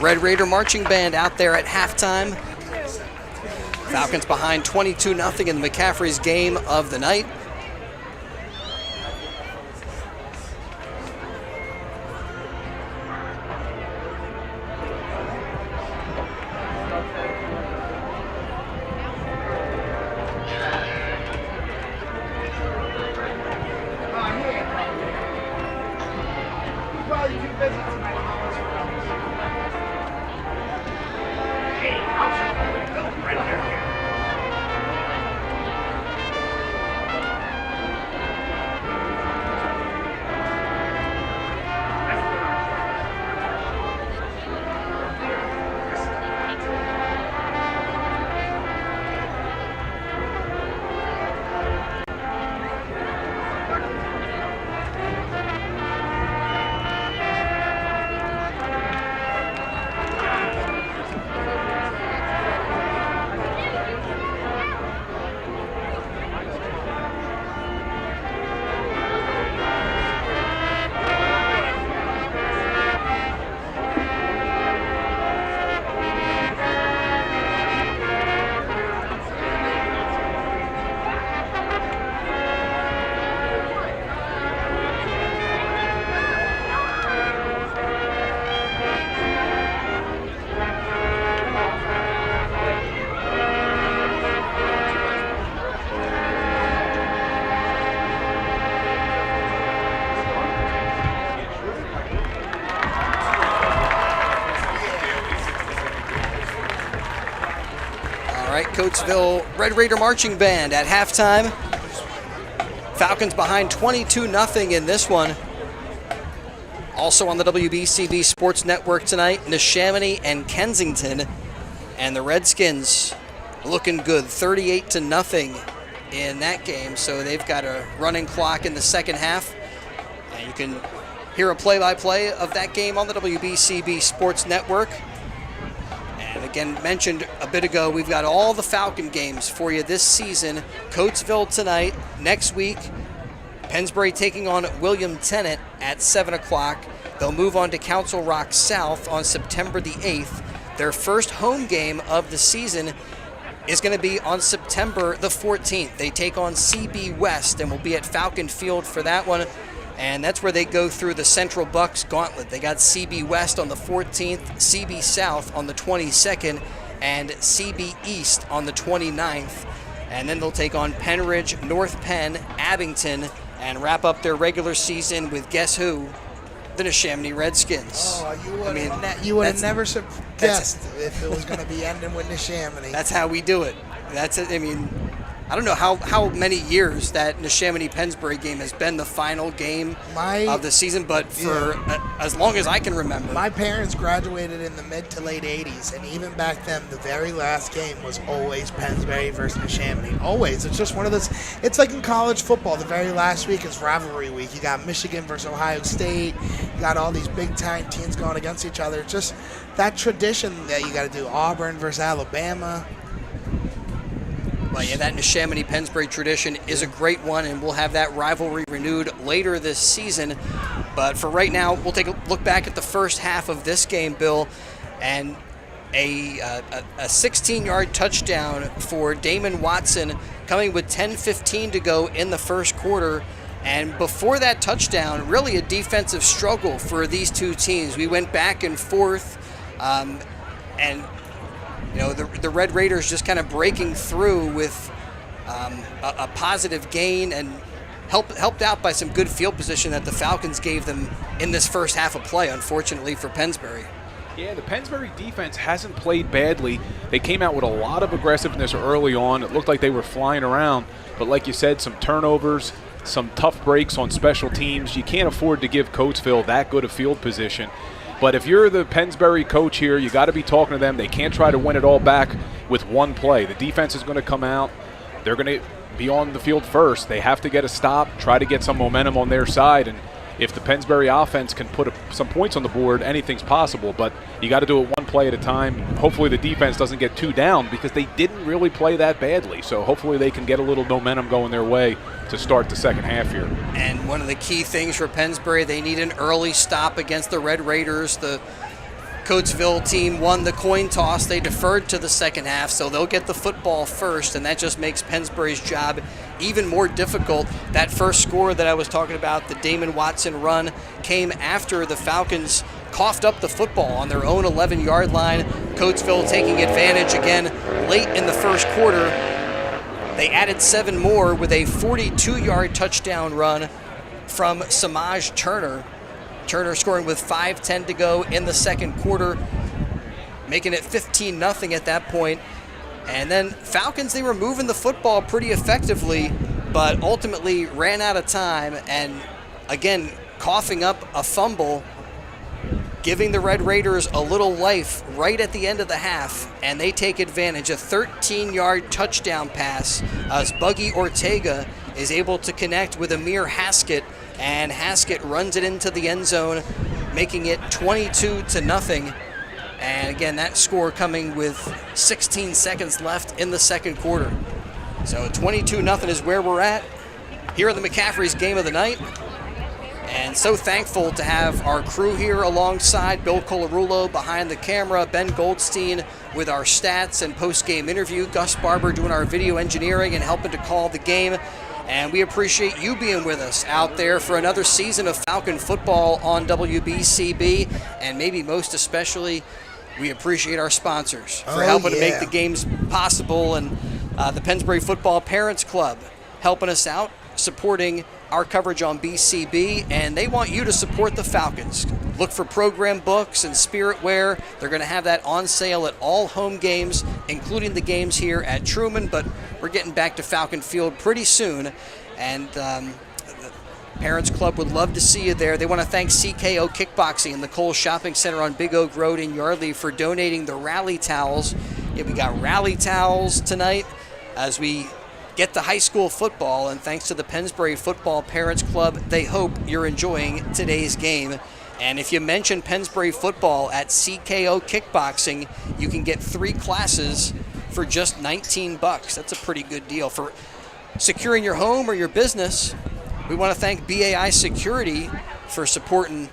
Red Raider marching band out there at halftime. Falcons behind 22-0 in McCaffrey's game of the night. Coatesville Red Raider marching band at halftime. Falcons behind 22-0 in this one. Also on the WBCB Sports Network tonight, Neshaminy and Kensington. And the Redskins looking good, 38-0 in that game. So they've got a running clock in the second half. And you can hear a play-by-play of that game on the WBCB Sports Network. And again, mentioned a bit ago, we've got all the Falcon games for you this season. Coatesville tonight. Next week, Pennsbury taking on William Tennant at 7 o'clock. They'll move on to Council Rock South on September the 8th. Their first home game of the season is going to be on September the 14th. They take on CB West and will be at Falcon Field for that one. And that's where they go through the Central Bucks gauntlet. They got CB West on the 14th, CB South on the 22nd, and CB East on the 29th. And then they'll take on Penridge, North Penn, Abington, and wrap up their regular season with guess who? The Neshaminy Redskins. Oh, you would have never guessed if it was going to be ending with Neshaminy. That's how we do it. That's it. I mean, I don't know how many years that Neshaminy-Pennsbury game has been the final game of the season, but for as long as I can remember. My parents graduated in the mid to late 80s, and even back then, the very last game was always Pennsbury versus Neshaminy. Always. It's just one of those. It's like in college football. The very last week is rivalry week. You got Michigan versus Ohio State. You got all these big-time teams going against each other. It's just that tradition that you got to do. Auburn versus Alabama. Well, yeah, that Neshaminy-Pennsbury tradition is a great one, and we'll have that rivalry renewed later this season. But for right now, we'll take a look back at the first half of this game, Bill, and a 16-yard touchdown for Damon Watson coming with 10:15 to go in the first quarter. And before that touchdown, really a defensive struggle for these two teams. We went back and forth, and you know, the Red Raiders just kind of breaking through with a positive gain and helped out by some good field position that the Falcons gave them in this first half of play, unfortunately, for Pennsbury. Yeah, the Pennsbury defense hasn't played badly. They came out with a lot of aggressiveness early on. It looked like they were flying around. But like you said, some turnovers, some tough breaks on special teams. You can't afford to give Coatesville that good a field position. But if you're the Pennsbury coach here, you got to be talking to them. They can't try to win it all back with one play. The defense is going to come out. They're going to be on the field first. They have to get a stop, try to get some momentum on their side. And if the Pennsbury offense can put some points on the board, anything's possible. But you got to do it one play at a time. Hopefully the defense doesn't get too down because they didn't really play that badly. So hopefully they can get a little momentum going their way to start the second half here. And one of the key things for Pennsbury, they need an early stop against the Red Raiders. The Coatesville team won the coin toss. They deferred to the second half, so they'll get the football first, and that just makes Pennsbury's job even more difficult. That first score that I was talking about, the Damon Watson run, came after the Falcons coughed up the football on their own 11-yard line. Coatesville taking advantage again late in the first quarter. They added 7 more with a 42-yard touchdown run from Samaj Turner. Turner scoring with 5:10 to go in the second quarter, making it 15-0 at that point. And then Falcons, they were moving the football pretty effectively, but ultimately ran out of time. And again, coughing up a fumble, giving the Red Raiders a little life right at the end of the half, and they take advantage. A 13-yard touchdown pass as Buggy Ortega is able to connect with Amir Haskett, and Haskett runs it into the end zone, making it 22-0. And again, that score coming with 16 seconds left in the second quarter. So 22-0 is where we're at here in the McCaffrey's Game of the Night. And so thankful to have our crew here alongside Bill Colarulo behind the camera, Ben Goldstein with our stats and post-game interview, Gus Barber doing our video engineering and helping to call the game. And we appreciate you being with us out there for another season of Falcon football on WBCB. And maybe most especially, we appreciate our sponsors for helping to make the games possible. And the Pennsbury Football Parents Club helping us out, supporting our coverage on BCB, and they want you to support the Falcons. Look for program books and spirit wear. They're going to have that on sale at all home games, including the games here at Truman, but we're getting back to Falcon Field pretty soon, and the Parents Club would love to see you there. They want to thank CKO Kickboxing and the Cole Shopping Center on Big Oak Road in Yardley for donating the rally towels. Yeah, we got rally towels tonight as we get to high school football, and thanks to the Pennsbury Football Parents Club, they hope you're enjoying today's game. And if you mention Pennsbury football at CKO Kickboxing, you can get 3 classes for just $19. That's a pretty good deal. For securing your home or your business, we want to thank BAI Security for supporting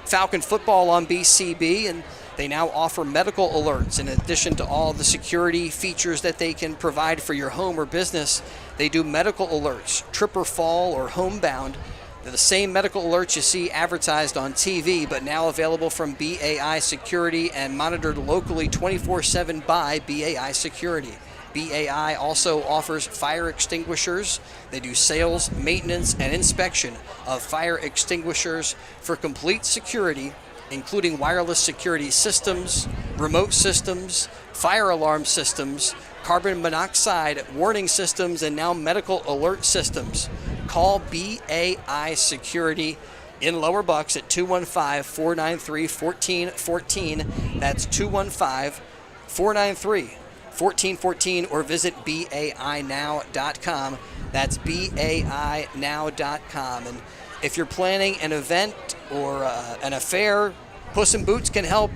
Falcon football on BCB, and they now offer medical alerts. In addition to all the security features that they can provide for your home or business, they do medical alerts, trip or fall or homebound. They're the same medical alerts you see advertised on TV, but now available from BAI Security and monitored locally 24/7 by BAI Security. BAI also offers fire extinguishers. They do sales, maintenance, and inspection of fire extinguishers for complete security, including wireless security systems, remote systems, fire alarm systems, carbon monoxide warning systems, and now medical alert systems. Call BAI Security in Lower Bucks at 215-493-1414. That's 215-493-1414, or visit BAInow.com. That's BAInow.com. And if you're planning an event or an affair, Puss in Boots can help.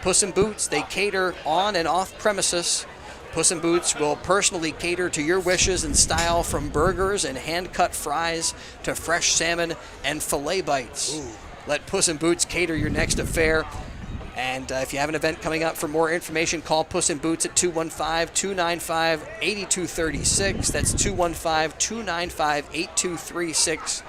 Puss in Boots, they cater on and off premises. Puss in Boots will personally cater to your wishes and style, from burgers and hand-cut fries to fresh salmon and filet bites. Ooh. Let Puss in Boots cater your next affair. And if you have an event coming up, for more information, call Puss in Boots at 215-295-8236. That's 215-295-8236.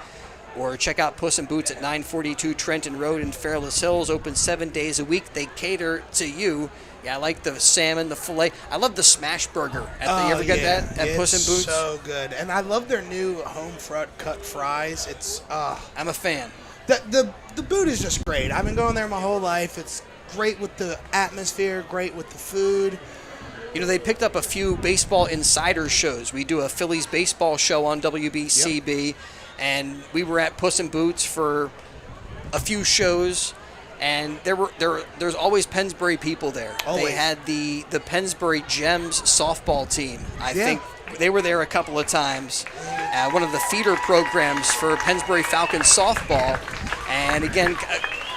Or check out Puss in Boots at 942 Trenton Road in Fairless Hills. Open 7 days a week. They cater to you. Yeah, I like the salmon, the filet. I love the smash burger. You ever get that at Puss in Boots? So good. And I love their new home front cut fries. It's I'm a fan. The boot is just great. I've been going there my whole life. It's great with the atmosphere, great with the food. You know, they picked up a few baseball insider shows. We do a Phillies baseball show on WBCB. Yep. And we were at Puss in Boots for a few shows, and there's always Pennsbury people there. Always. They had the Pennsbury Gems softball team. I think they were there a couple of times. One of the feeder programs for Pennsbury Falcons softball, and again,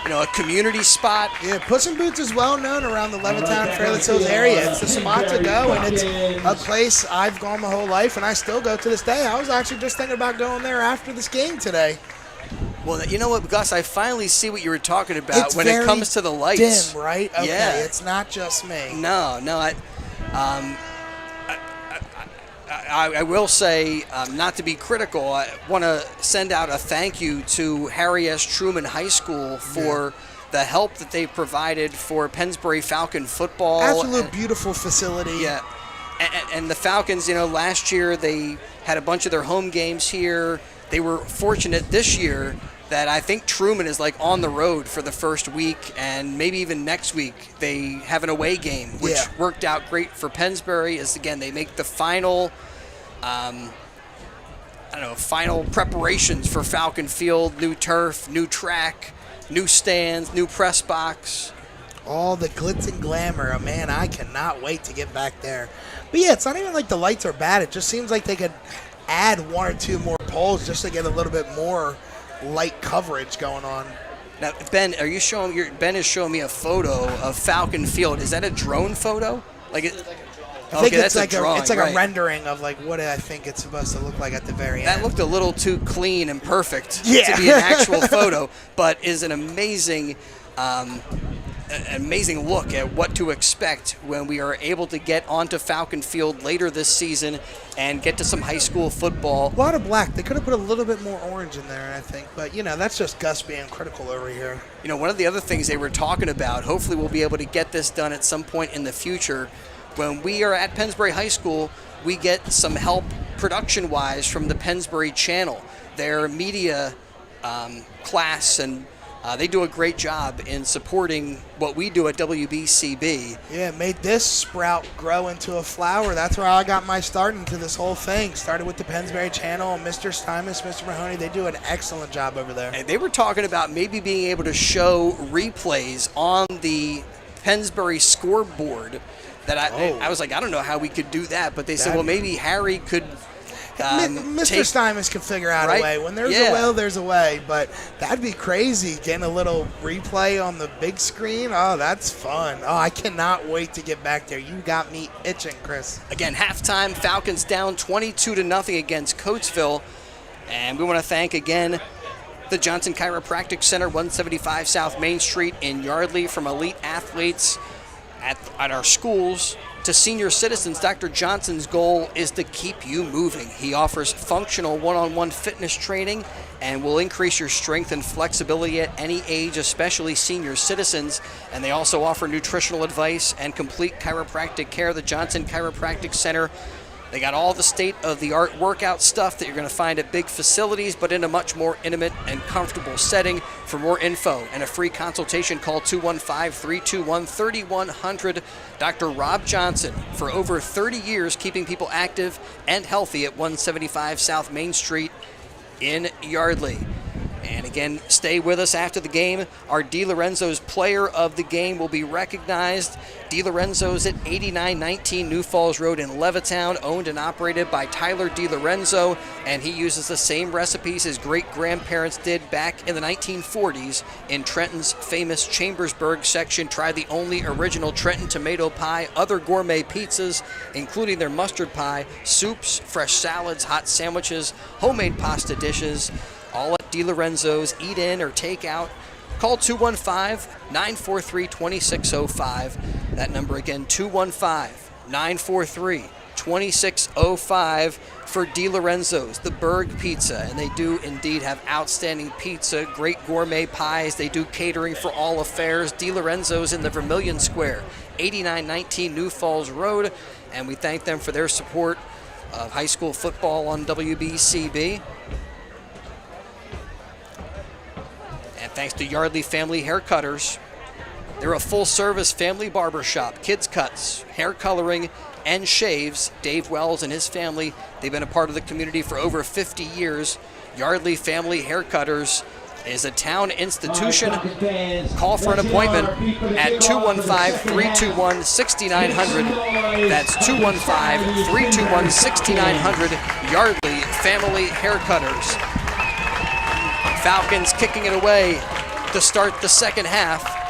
a community spot. Yeah, Puss in Boots is well known around the Levittown, Fairless Hills area. It's the spot to go, and it's a place I've gone my whole life, and I still go to this day. I was actually just thinking about going there after this game today. Well, you know what, Gus? I finally see what you were talking about It's when it very comes to the lights. dim, right? Okay, Yeah. it's not just me. No. I will say, not to be critical, I want to send out a thank you to Harry S. Truman High School for the help that they provided for Pennsbury Falcon football. Absolute beautiful facility. Yeah. And the Falcons, last year they had a bunch of their home games here. They were fortunate this year that I think Truman is on the road for the first week, and maybe even next week they have an away game, which worked out great for Pennsbury. As again, they make the final, final preparations for Falcon Field, new turf, new track, new stands, new press box. All the glitz and glamour. Man, I cannot wait to get back there. But yeah, it's not even like the lights are bad. It just seems like they could add one or two more poles just to get a little bit more light coverage going on. Now, Ben, Ben is showing me a photo of Falcon Field. Is that a drone photo? I think it's like a a rendering of what I think it's supposed to look like at the very end. That looked a little too clean and perfect to be an actual photo, but is an amazing look at what to expect when we are able to get onto Falcon Field later this season and get to some high school football. A lot of black. They could have put a little bit more orange in there, I think. But, that's just Gus being critical over here. One of the other things they were talking about, hopefully we'll be able to get this done at some point in the future. When we are at Pennsbury High School, we get some help production-wise from the Pennsbury Channel. Their media class, and they do a great job in supporting what we do at WBCB. Yeah, made this sprout grow into a flower. That's where I got my start into this whole thing. Started with the Pennsbury Channel, Mr. Stymus, Mr. Mahoney. They do an excellent job over there. And they were talking about maybe being able to show replays on the Pennsbury scoreboard. That I was like, I don't know how we could do that, but they said, well, maybe Harry could. Mr. Stymus can figure out a way. When there's a will, there's a way. But that'd be crazy, getting a little replay on the big screen. Oh, that's fun. Oh, I cannot wait to get back there. You got me itching, Chris. Again, halftime, Falcons down 22-0 against Coatesville. And we want to thank again the Johnson Chiropractic Center, 175 South Main Street in Yardley. From elite athletes at our schools to senior citizens, Dr. Johnson's goal is to keep you moving. He offers functional one-on-one fitness training and will increase your strength and flexibility at any age, especially senior citizens. And they also offer nutritional advice and complete chiropractic care. The Johnson Chiropractic Center, they got all the state-of-the-art workout stuff that you're going to find at big facilities, but in a much more intimate and comfortable setting. For more info and a free consultation, call 215-321-3100. Dr. Rob Johnson, for over 30 years, keeping people active and healthy at 175 South Main Street in Yardley. And again, stay with us after the game. Our DiLorenzo's player of the game will be recognized. DiLorenzo's at 8919 New Falls Road in Levittown, owned and operated by Tyler DiLorenzo, and he uses the same recipes his great-grandparents did back in the 1940s in Trenton's famous Chambersburg section. Try the only original Trenton tomato pie, other gourmet pizzas, including their mustard pie, soups, fresh salads, hot sandwiches, homemade pasta dishes, all at DiLorenzo's. Eat in or take out. Call 215-943-2605. That number again, 215-943-2605 for DiLorenzo's, the Berg Pizza. And they do indeed have outstanding pizza, great gourmet pies. They do catering for all affairs. DiLorenzo's in the Vermilion Square, 8919 New Falls Road. And we thank them for their support of high school football on WBCB. And thanks to Yardley Family Haircutters. They're a full-service family barbershop, kids cuts, hair coloring, and shaves. Dave Wells and his family, they've been a part of the community for over 50 years. Yardley Family Haircutters is a town institution. Call for an appointment at 215-321-6900. That's 215-321-6900. Yardley Family Haircutters. Falcons kicking it away to start the second half.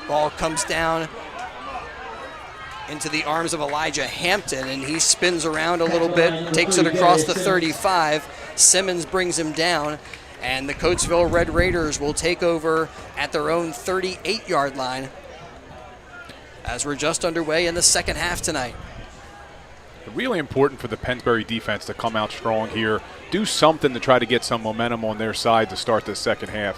Ball comes down into the arms of Elijah Hampton, and he spins around a little bit, takes it across the 35. Simmons brings him down, and the Coatesville Red Raiders will take over at their own 38-yard line as we're just underway in the second half tonight. Really important for the Pennsbury defense to come out strong here, do something to try to get some momentum on their side to start the second half.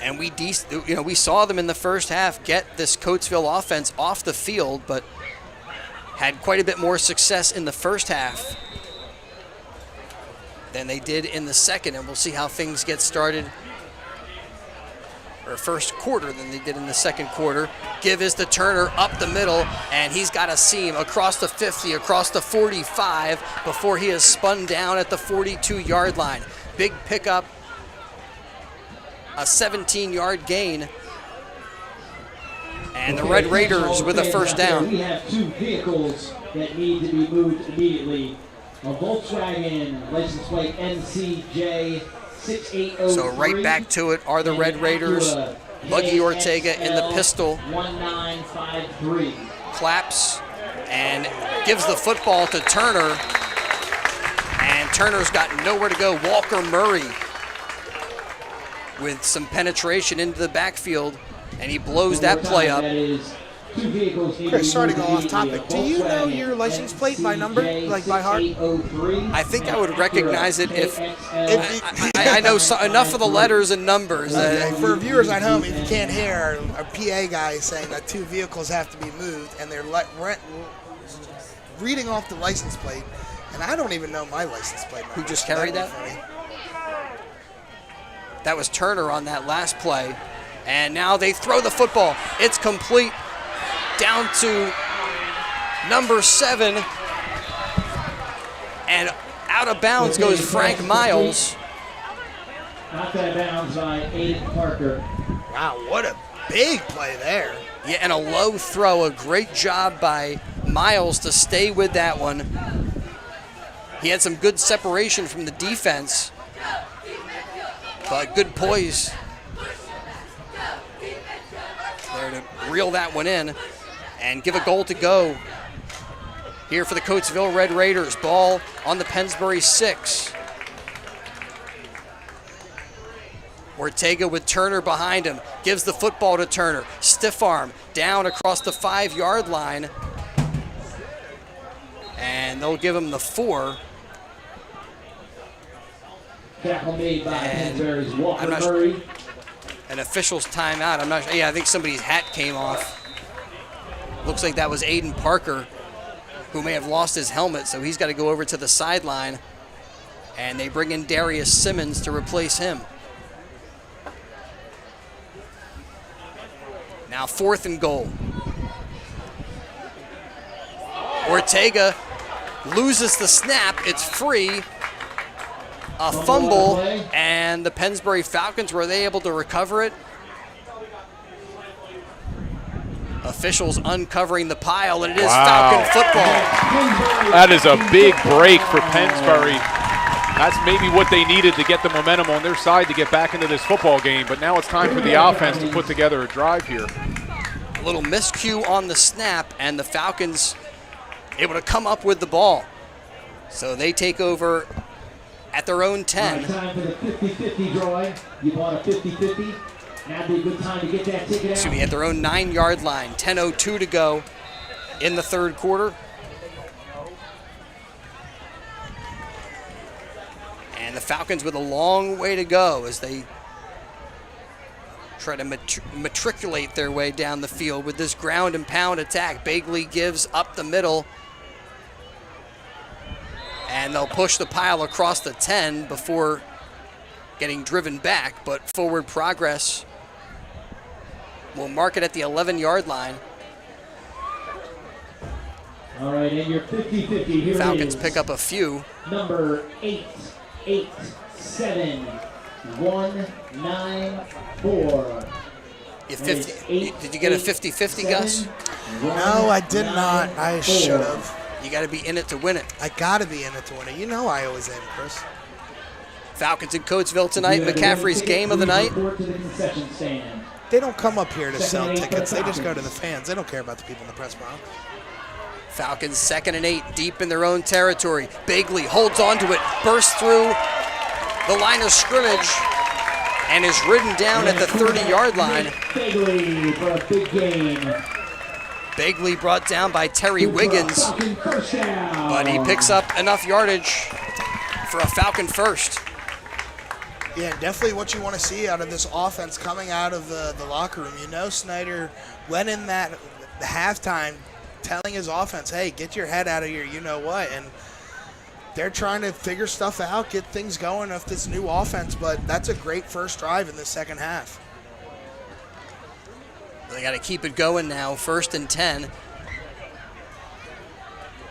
And we saw them in the first half get this Coatesville offense off the field, but had quite a bit more success in the first half than they did in the second, and we'll see how things get started, or first quarter, than they did in the second quarter. Give is to Turner up the middle, and he's got a seam across the 50, across the 45, before he is spun down at the 42-yard line. Big pickup, a 17-yard gain, and the Red Raiders with a first down. We have 2 vehicles that need to be moved immediately. A Volkswagen license plate NCJ 6803. So right back to it are the Red Raiders. Buggy Ortega in the pistol. 1953. Claps and gives the football to Turner. And Turner's got nowhere to go. Walker Murray with some penetration into the backfield, and he blows that play up. Chris, sorry to go off topic. Do you know your license plate by number, like by heart? I think I would recognize it if I know enough of the letters and numbers. Okay, for viewers at home, if you can't hear, a PA guy is saying that 2 vehicles have to be moved, and they're reading off the license plate, and I don't even know my license plate number. Who just carried that? That was Turner on that last play. And now they throw the football. It's complete down to number 7. And out of bounds goes Frank Miles. Knocked out of bounds by Aiden Parker. Wow, what a big play there. Yeah, and a low throw. A great job by Miles to stay with that one. He had some good separation from the defense, but good poise there to reel that one in and give a goal to go here for the Coatesville Red Raiders. Ball on the Pennsbury 6. Ortega with Turner behind him. Gives the football to Turner. Stiff arm down across the 5-yard line. And they'll give him the 4. Tackle made by Pennsbury's Walker Murray. An official's timeout. I'm not sure. Yeah, I think somebody's hat came off. Looks like that was Aiden Parker, who may have lost his helmet, so he's got to go over to the sideline. And they bring in Darius Simmons to replace him. Now 4th and goal. Ortega loses the snap. It's free. A fumble, and the Pennsbury Falcons, were they able to recover it? Officials uncovering the pile, and it is Falcon football. That is a big break for Pennsbury. That's maybe what they needed to get the momentum on their side to get back into this football game, but now it's time for the offense to put together a drive here. A little miscue on the snap, and the Falcons able to come up with the ball. So they take over at their own 10. Time for the 50-50 drawing. You bought a 50-50. Now'd be a good time to get that ticket out. Excuse me, at their own 9-yard line. 10:02 to go in the third quarter. And the Falcons with a long way to go as they try to matriculate their way down the field with this ground and pound attack. Bagley gives up the middle. And they'll push the pile across the 10 before getting driven back, but forward progress will mark it at the 11-yard line. All right, and your 50-50 here Falcons is pick up a few. number 887-194. Did you get a 50-50, Gus? No, I did not. I should have. You got to be in it to win it. I got to be in it to win it. You know I always am, Chris. Falcons in Coatesville tonight. McCaffrey's game of the night. They don't come up here to sell tickets. They just go to the fans. They don't care about the people in the press box. Falcons 2nd and 8, deep in their own territory. Bagley holds onto it, bursts through the line of scrimmage, and is ridden down at the 30-yard line. Bagley for a big gain. Bagley brought down by Terry Wiggins, but he picks up enough yardage for a Falcon first. Yeah, definitely what you want to see out of this offense coming out of the locker room. You know, Snyder went in that halftime telling his offense, hey, get your head out of your you-know-what, and they're trying to figure stuff out, get things going with this new offense, but that's a great first drive in the second half. They got to keep it going now, 1st and 10.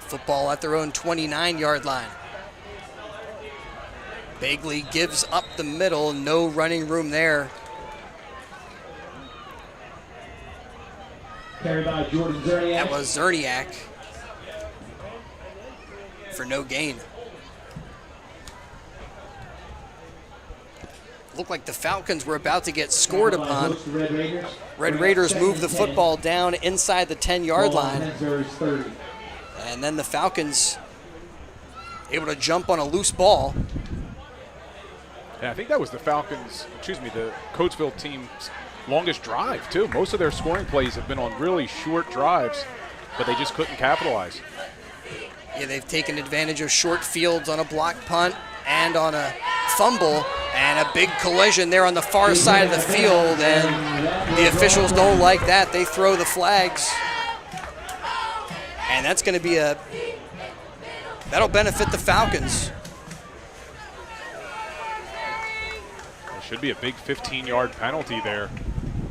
Football at their own 29-yard line. Bagley gives up the middle, no running room there. Carried by Jordan Zerniak. That was Zerniak for no gain. Looked like the Falcons were about to get scored upon. Red Raiders move the football down inside the 10-yard line. And then the Falcons able to jump on a loose ball. Yeah, I think that was the Coatesville team's longest drive, too. Most of their scoring plays have been on really short drives, but they just couldn't capitalize. Yeah, they've taken advantage of short fields on a block punt and on a fumble, and a big collision there on the far side of the field, and the officials don't like that. They throw the flags, and that's going to be that'll benefit the Falcons. Should be a big 15-yard penalty there.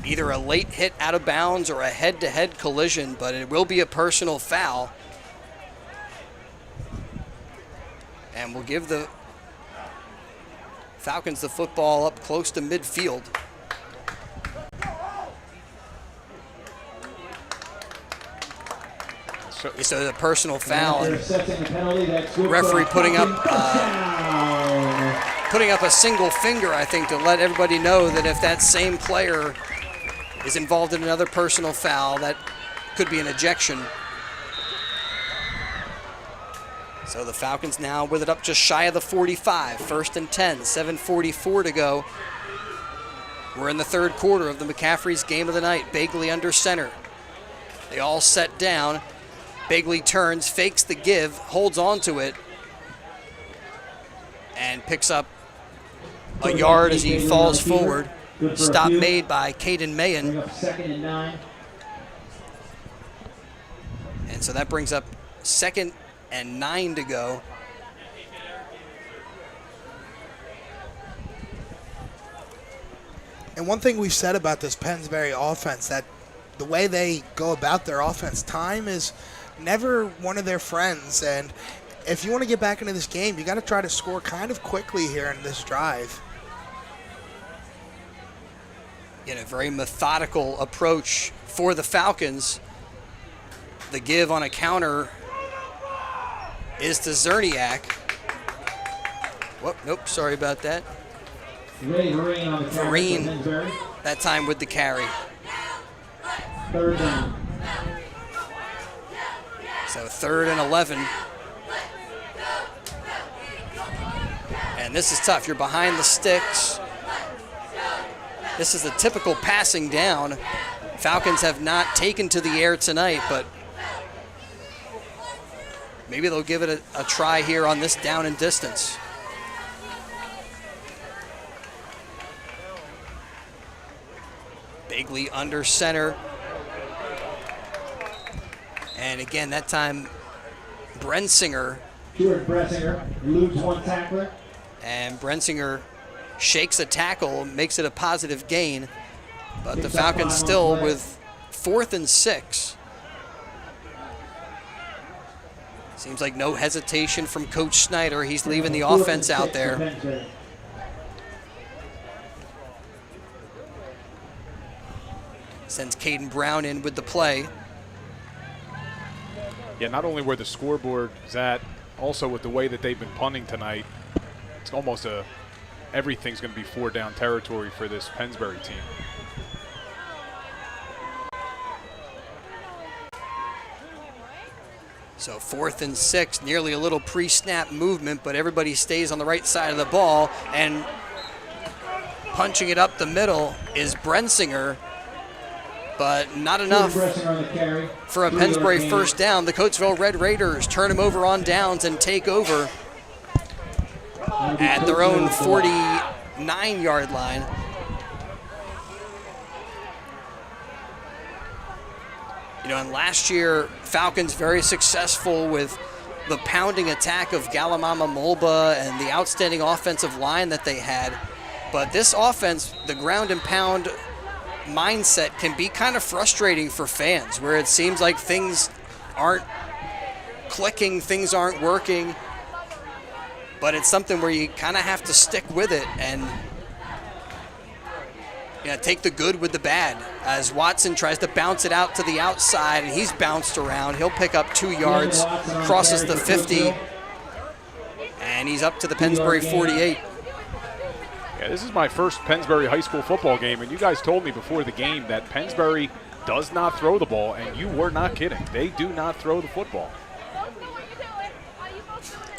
Either a late hit out of bounds or a head-to-head collision, but it will be a personal foul. And we'll give the Falcons the football up close to midfield. So the personal foul. And referee putting up a single finger, I think, to let everybody know that if that same player is involved in another personal foul, that could be an ejection. So the Falcons now with it up just shy of the 45. 1st and 10, 7:44 to go. We're in the third quarter of the McCaffrey's game of the night. Bagley under center. They all set down. Bagley turns, fakes the give, holds on to it, and picks up a yard as he falls forward. Stop made by Caden Mayen. 2nd and 9. And so that brings up 2nd and 9 to go. And one thing we've said about this Pennsbury offense, that the way they go about their offense, time is never one of their friends. And if you want to get back into this game, you got to try to score kind of quickly here in this drive. In a very methodical approach for the Falcons. The give on a counter is to Zerniak. Whoop, nope, sorry about that. Vereen, that time with the carry. 3rd down. So 3rd and 11. And this is tough. You're behind the sticks. This is a typical passing down. Falcons have not taken to the air tonight, but maybe they'll give it a try here on this down and distance. Bagley under center. And again, that time, Brensinger. Jordan Brensinger eludes one tackler. And Brensinger shakes a tackle, makes it a positive gain. But the Falcons still with 4th and 6. Seems like no hesitation from Coach Snyder. He's leaving the offense out there. Sends Caden Brown in with the play. Yeah, not only where the scoreboard is at, also with the way that they've been punting tonight, it's almost everything's going to be 4-down territory for this Pennsbury team. So 4th and 6, nearly a little pre-snap movement, but everybody stays on the right side of the ball, and punching it up the middle is Brensinger, but not enough for a Pennsbury first down. The Coatesville Red Raiders turn him over on downs and take over at their own 49-yard line. You know, and last year, Falcons very successful with the pounding attack of Galamama Mulba and the outstanding offensive line that they had. But this offense, the ground and pound mindset, can be kind of frustrating for fans, where it seems like things aren't clicking, things aren't working. But it's something where you kind of have to stick with it and take the good with the bad. As Watson tries to bounce it out to the outside, and he's bounced around. He'll pick up 2 yards, crosses the 50, and he's up to the Pennsbury 48. Yeah, this is my first Pennsbury high school football game, and you guys told me before the game that Pennsbury does not throw the ball, and you were not kidding. They do not throw the football.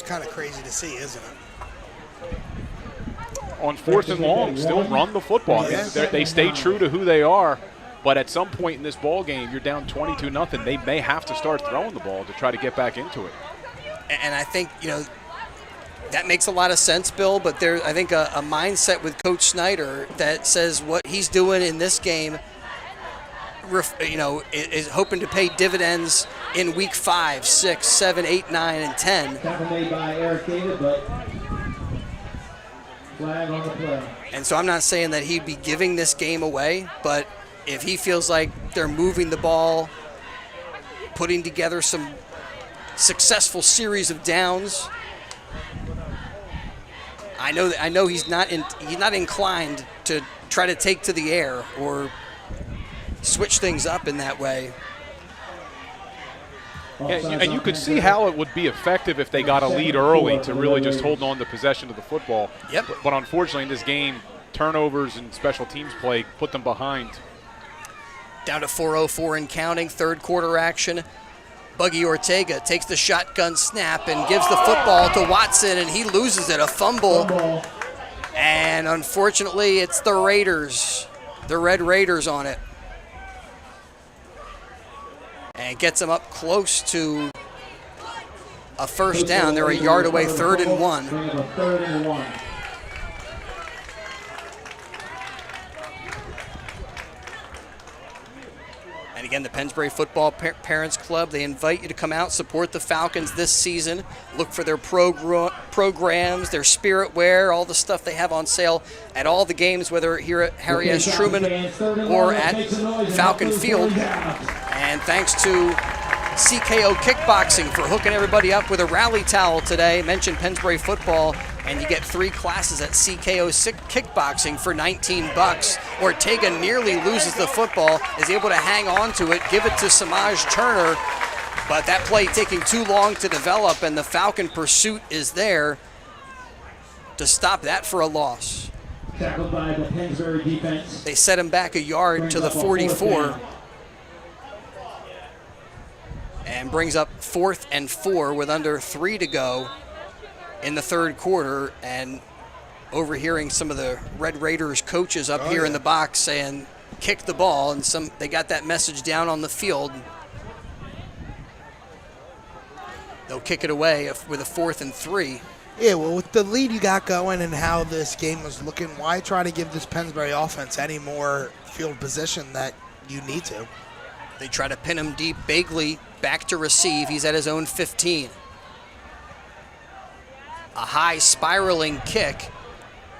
Kind of crazy to see, isn't it? On 4th and long, still run the football. I mean, they stay true to who they are, but at some point in this ball game, you're down 22-0. They may have to start throwing the ball to try to get back into it. And I think, that makes a lot of sense, Bill, but there's, I think, a mindset with Coach Snyder that says what he's doing in this game, is hoping to pay dividends in week 5, 6, 7, 8, 9, and 10. Tackle made by Eric David, but flag on the play. And so I'm not saying that he'd be giving this game away, but if he feels like they're moving the ball, putting together some successful series of downs, I know he's not inclined to try to take to the air or switch things up in that way. Yeah, and you could see how it would be effective if they got a lead early to really just hold on to possession of the football. Yep. But unfortunately in this game, turnovers and special teams play put them behind. Down to 4:04 and counting, third quarter action. Buggy Ortega takes the shotgun snap and gives the football to Watson, and he loses it, a fumble. And unfortunately, it's the Raiders, the Red Raiders on it. And gets them up close to a first down. They're a yard away, 3rd and 1. Third and 1. And again, the Pennsbury Football Parents Club, they invite you to come out, support the Falcons this season. Look for their programs, their spirit wear, all the stuff they have on sale at all the games, whether here at Harry S. Truman or at Falcon Field. And thanks to CKO Kickboxing for hooking everybody up with a rally towel today. Mention Pennsbury Football, and you get 3 classes at CKO Kickboxing for $19. Ortega nearly loses the football, is able to hang on to it, give it to Samaj Turner, but that play taking too long to develop, and the Falcon pursuit is there to stop that for a loss. Tackled by the Pennsbury defense. They set him back a yard to the 44. And brings up 4th and 4 with under 3 to go in the third quarter. And overhearing some of the Red Raiders coaches up here in the box saying, kick the ball. And they got that message down on the field. They'll kick it away with a 4th and 3. Yeah, well, with the lead you got going and how this game was looking, why try to give this Pennsbury offense any more field position that you need to? They try to pin him deep. Bagley back to receive. He's at his own 15. A high spiraling kick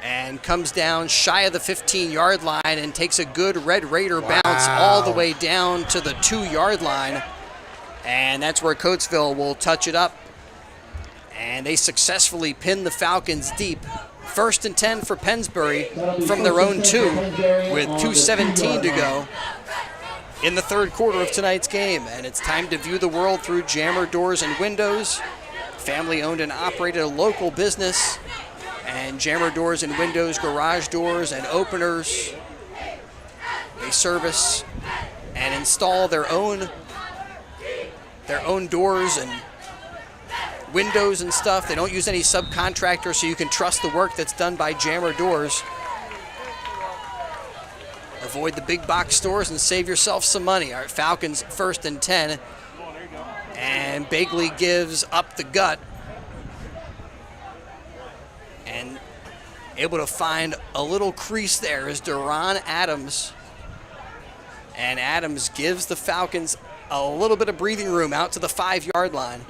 and comes down shy of the 15-yard line and takes a good Red Raider bounce all the way down to the 2-yard line. And that's where Coatesville will touch it up. And they successfully pin the Falcons deep. 1st and 10 for Pennsbury from their own 2 with 2:17 to go in the third quarter of tonight's game. And it's time to view the world through Jammer Doors and Windows. Family owned and operated, a local business. And Jammer Doors and Windows, garage doors and openers. They service and install their own doors and windows and stuff. They don't use any subcontractors, so you can trust the work that's done by Jammer Doors. Avoid the big box stores and save yourself some money. All right, Falcons 1st and 10. And Bagley gives up the gut. And able to find a little crease there is Deron Adams. And Adams gives the Falcons a little bit of breathing room out to the 5-yard line.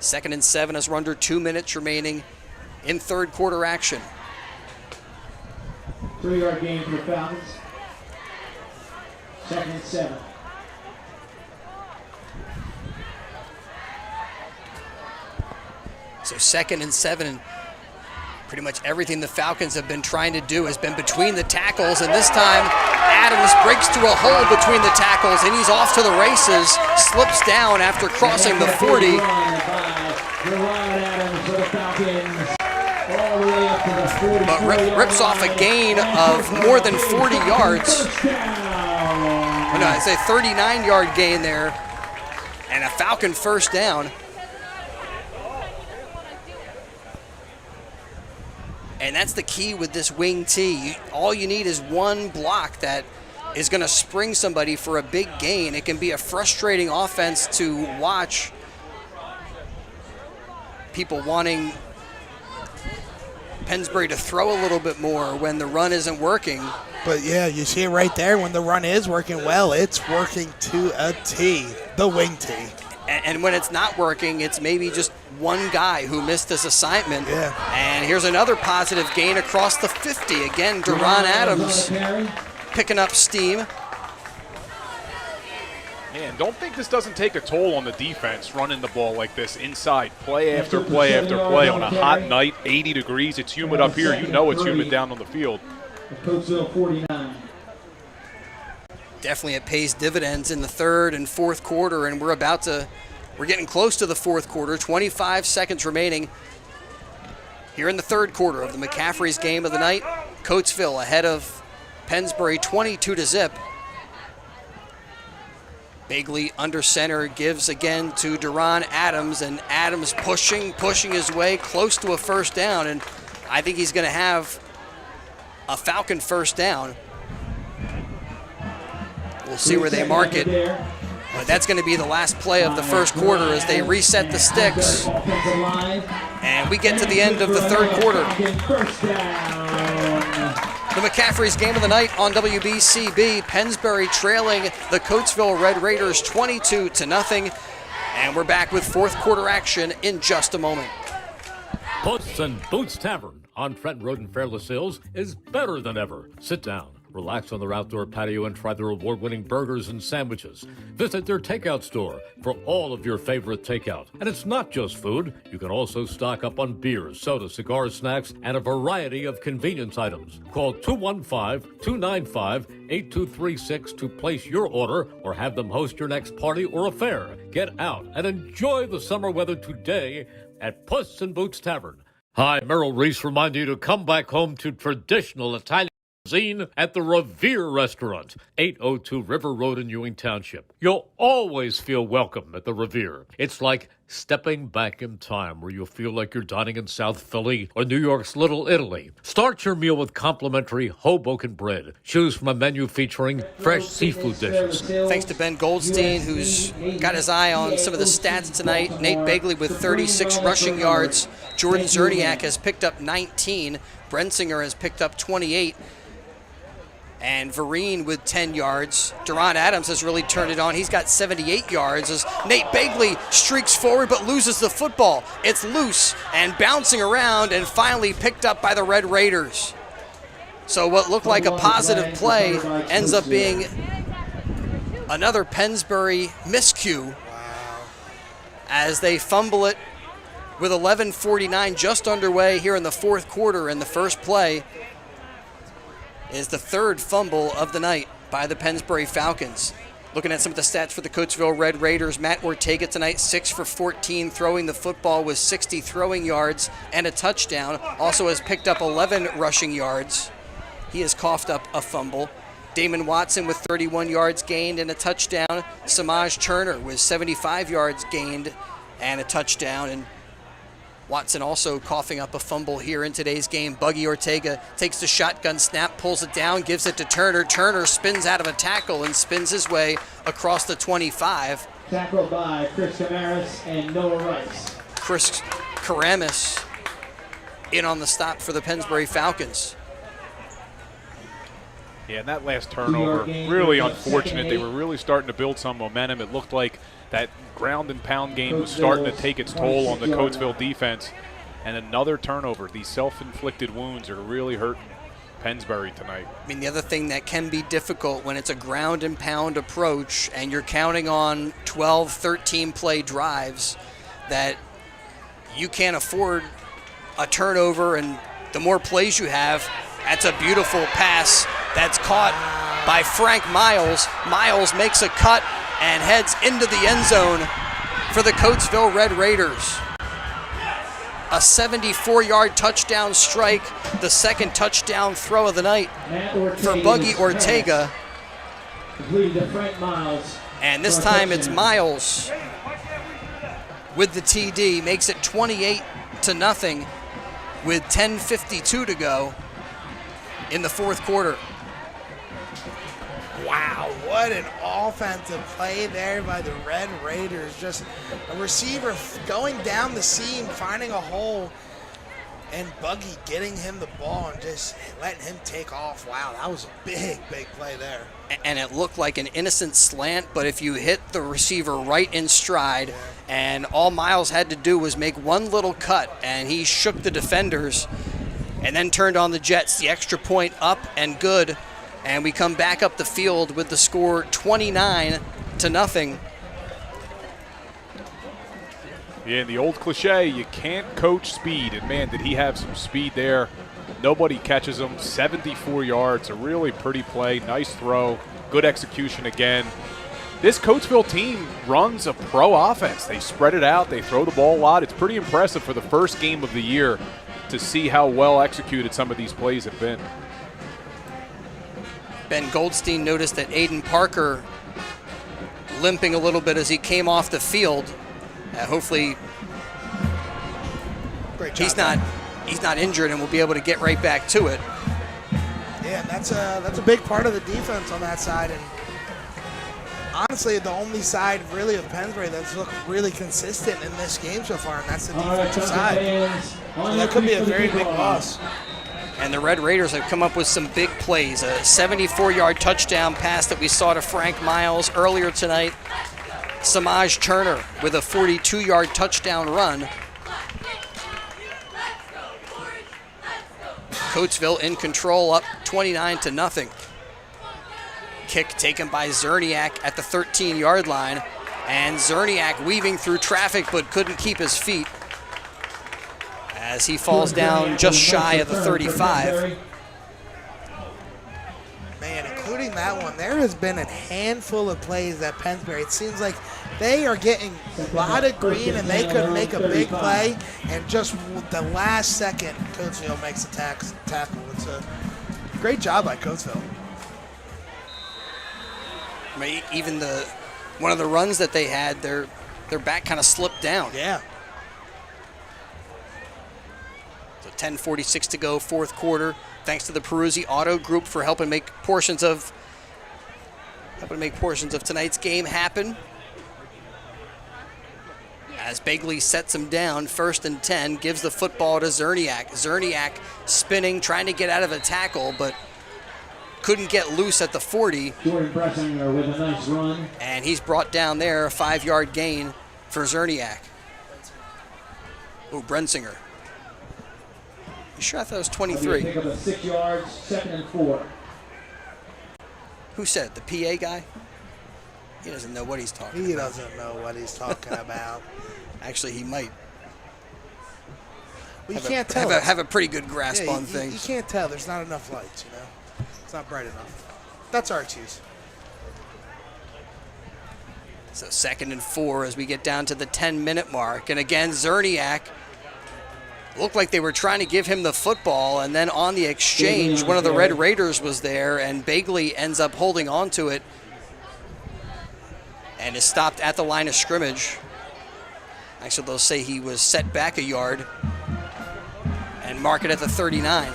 2nd and 7 as we're under 2 minutes remaining in third quarter action. 3-yard gain for the Falcons. 2nd and 7. So 2nd and 7, and pretty much everything the Falcons have been trying to do has been between the tackles, and this time Adams breaks through a hole between the tackles, and he's off to the races, slips down after crossing the 40. But rips off a gain of more than 40 yards. No, it's a 39-yard gain there, and a Falcon first down. And that's the key with this wing tee. All you need is one block that is going to spring somebody for a big gain. It can be a frustrating offense to watch. People wanting Pennsbury to throw a little bit more when the run isn't working. But yeah, you see it right there. When the run is working well, it's working to a T, the wing tee. And when it's not working, it's maybe just one guy who missed his assignment. Yeah. And here's another positive gain across the 50. Again, Deron Adams picking up steam. Man, don't think this doesn't take a toll on the defense running the ball like this inside, play after play after play on a hot night, 80 degrees. It's humid up here. You know it's humid down on the field. Coatesville 49. Definitely it pays dividends in the third and fourth quarter, and we're getting close to the fourth quarter. 25 seconds remaining here in the third quarter of the McCaffrey's game of the night. Coatesville ahead of Pennsbury 22-0. Bagley under center gives again to Deron Adams, and Adams pushing his way close to a first down, and I think he's going to have a Falcon first down. We'll see where they mark it. But that's going to be the last play of the first quarter as they reset the sticks. And we get to the end of the third quarter. The McCaffrey's game of the night on WBCB. Pennsbury trailing the Coatesville Red Raiders 22-0. And we're back with fourth quarter action in just a moment. Puss and Boots Tavern on Trenton Road in Fairless Hills is better than ever. Sit down, relax on their outdoor patio, and try their award-winning burgers and sandwiches. Visit their takeout store for all of your favorite takeout. And it's not just food. You can also stock up on beers, soda, cigars, snacks, and a variety of convenience items. Call 215-295-8236 to place your order or have them host your next party or affair. Get out and enjoy the summer weather today at Puss and Boots Tavern. Hi, Merrill Reese reminding you to come back home to traditional Italian cuisine at the Revere Restaurant, 802 River Road in Ewing Township. You'll always feel welcome at the Revere. It's like stepping back in time where you'll feel like you're dining in South Philly or New York's Little Italy. Start your meal with complimentary Hoboken bread. Choose from a menu featuring fresh seafood dishes. Thanks to Ben Goldstein, who's got his eye on some of the stats tonight. Nate Bagley with 36 rushing yards. Jordan Zerniak has picked up 19. Brensinger has picked up 28. And Vereen with 10 yards. Deron Adams has really turned it on. He's got 78 yards as Nate Bagley streaks forward but loses the football. It's loose and bouncing around and finally picked up by the Red Raiders. So what looked like a positive play ends up being another Pennsbury miscue as they fumble it with 11:49 just underway here in the fourth quarter, and the first play is the third fumble of the night by the Pennsbury Falcons. Looking at some of the stats for the Coatesville Red Raiders, Matt Ortega tonight, 6 for 14, throwing the football with 60 throwing yards and a touchdown. Also has picked up 11 rushing yards. He has coughed up a fumble. Damon Watson with 31 yards gained and a touchdown. Samaj Turner with 75 yards gained and a touchdown. And Watson also coughing up a fumble here in today's game. Buggy Ortega takes the shotgun snap, pulls it down, gives it to Turner. Turner spins out of a tackle and spins his way across the 25. Tackled by Chris Camaras and Noah Rice. Chris Karamis in on the stop for the Pennsbury Falcons. Yeah, and that last turnover, really unfortunate. They were really starting to build some momentum. It looked like that ground and pound game was starting to take its toll on the Coatesville defense. And another turnover. These self-inflicted wounds are really hurting Pennsbury tonight. I mean, the other thing that can be difficult when it's a ground and pound approach and you're counting on 12, 13 play drives, that you can't afford a turnover, and the more plays you have, that's a beautiful pass that's caught by Frank Miles. Miles makes a cut and heads into the end zone for the Coatesville Red Raiders. A 74-yard touchdown strike, the second touchdown throw of the night for Buggy Ortega. And this time it's Miles with the TD, makes it 28-0 with 10:52 to go in the fourth quarter. Wow, what an offensive play there by the Red Raiders. Just a receiver going down the seam, finding a hole, and Buggy getting him the ball and just letting him take off. Wow, that was a big, big play there. And it looked like an innocent slant, but if you hit the receiver right in stride, and all Miles had to do was make one little cut, and he shook the defenders and then turned on the Jets. The extra point up and good. And we come back up the field with the score 29-0. Yeah, the old cliche, you can't coach speed. And, man, did he have some speed there. Nobody catches him. 74 yards, a really pretty play. Nice throw. Good execution again. This Coatesville team runs a pro offense. They spread it out. They throw the ball a lot. It's pretty impressive for the first game of the year to see how well executed some of these plays have been. Ben Goldstein noticed that Aiden Parker limping a little bit as he came off the field. Hopefully Great job, he's not injured and will be able to get right back to it. Yeah, and that's a big part of the defense on that side. And honestly, the only side really of Pennsbury that's looked really consistent in this game so far, and that's the defensive side. So that could be a very big loss. And the Red Raiders have come up with some big plays. A 74-yard touchdown pass that we saw to Frank Miles earlier tonight. Samaj Turner with a 42-yard touchdown run. Coatesville in control, up 29-0. Kick taken by Zerniak at the 13-yard line. And Zerniak weaving through traffic but couldn't keep his feet as he falls down just shy of the 35. Man, including that one, there has been a handful of plays at Pennsbury. It seems like they are getting a lot of green and they could make a big play, and just the last second, Coatesville makes a tackle. It's a great job by Coatesville. I mean, even one of the runs that they had, their back kind of slipped down. Yeah. 10:46 to go, fourth quarter. Thanks to the Peruzzi Auto Group for helping make portions of tonight's game happen. As Begley sets him down, 1st and 10, gives the football to Zerniak. Zerniak spinning, trying to get out of a tackle, but couldn't get loose at the 40. Jordan Bressinger with a nice run. And he's brought down there, a 5-yard gain for Zerniak. Oh, Brensinger. You sure? I thought it was 23. Pick up a 6 yards, 2nd and 4. Who said it? The PA guy? He doesn't know what he's talking about. He doesn't know what he's talking about. Actually, he might. Well, you can't tell. Have a pretty good grasp on you things. can't tell. There's not enough lights, you know. It's not bright enough. That's our excuse. So 2nd and 4 as we get down to the 10-minute mark. And again, Zerniak looked like they were trying to give him the football, and then on the exchange, one of the Red Raiders was there, and Bagley ends up holding on to it and is stopped at the line of scrimmage. Actually, they'll say he was set back a yard and mark it at the 39.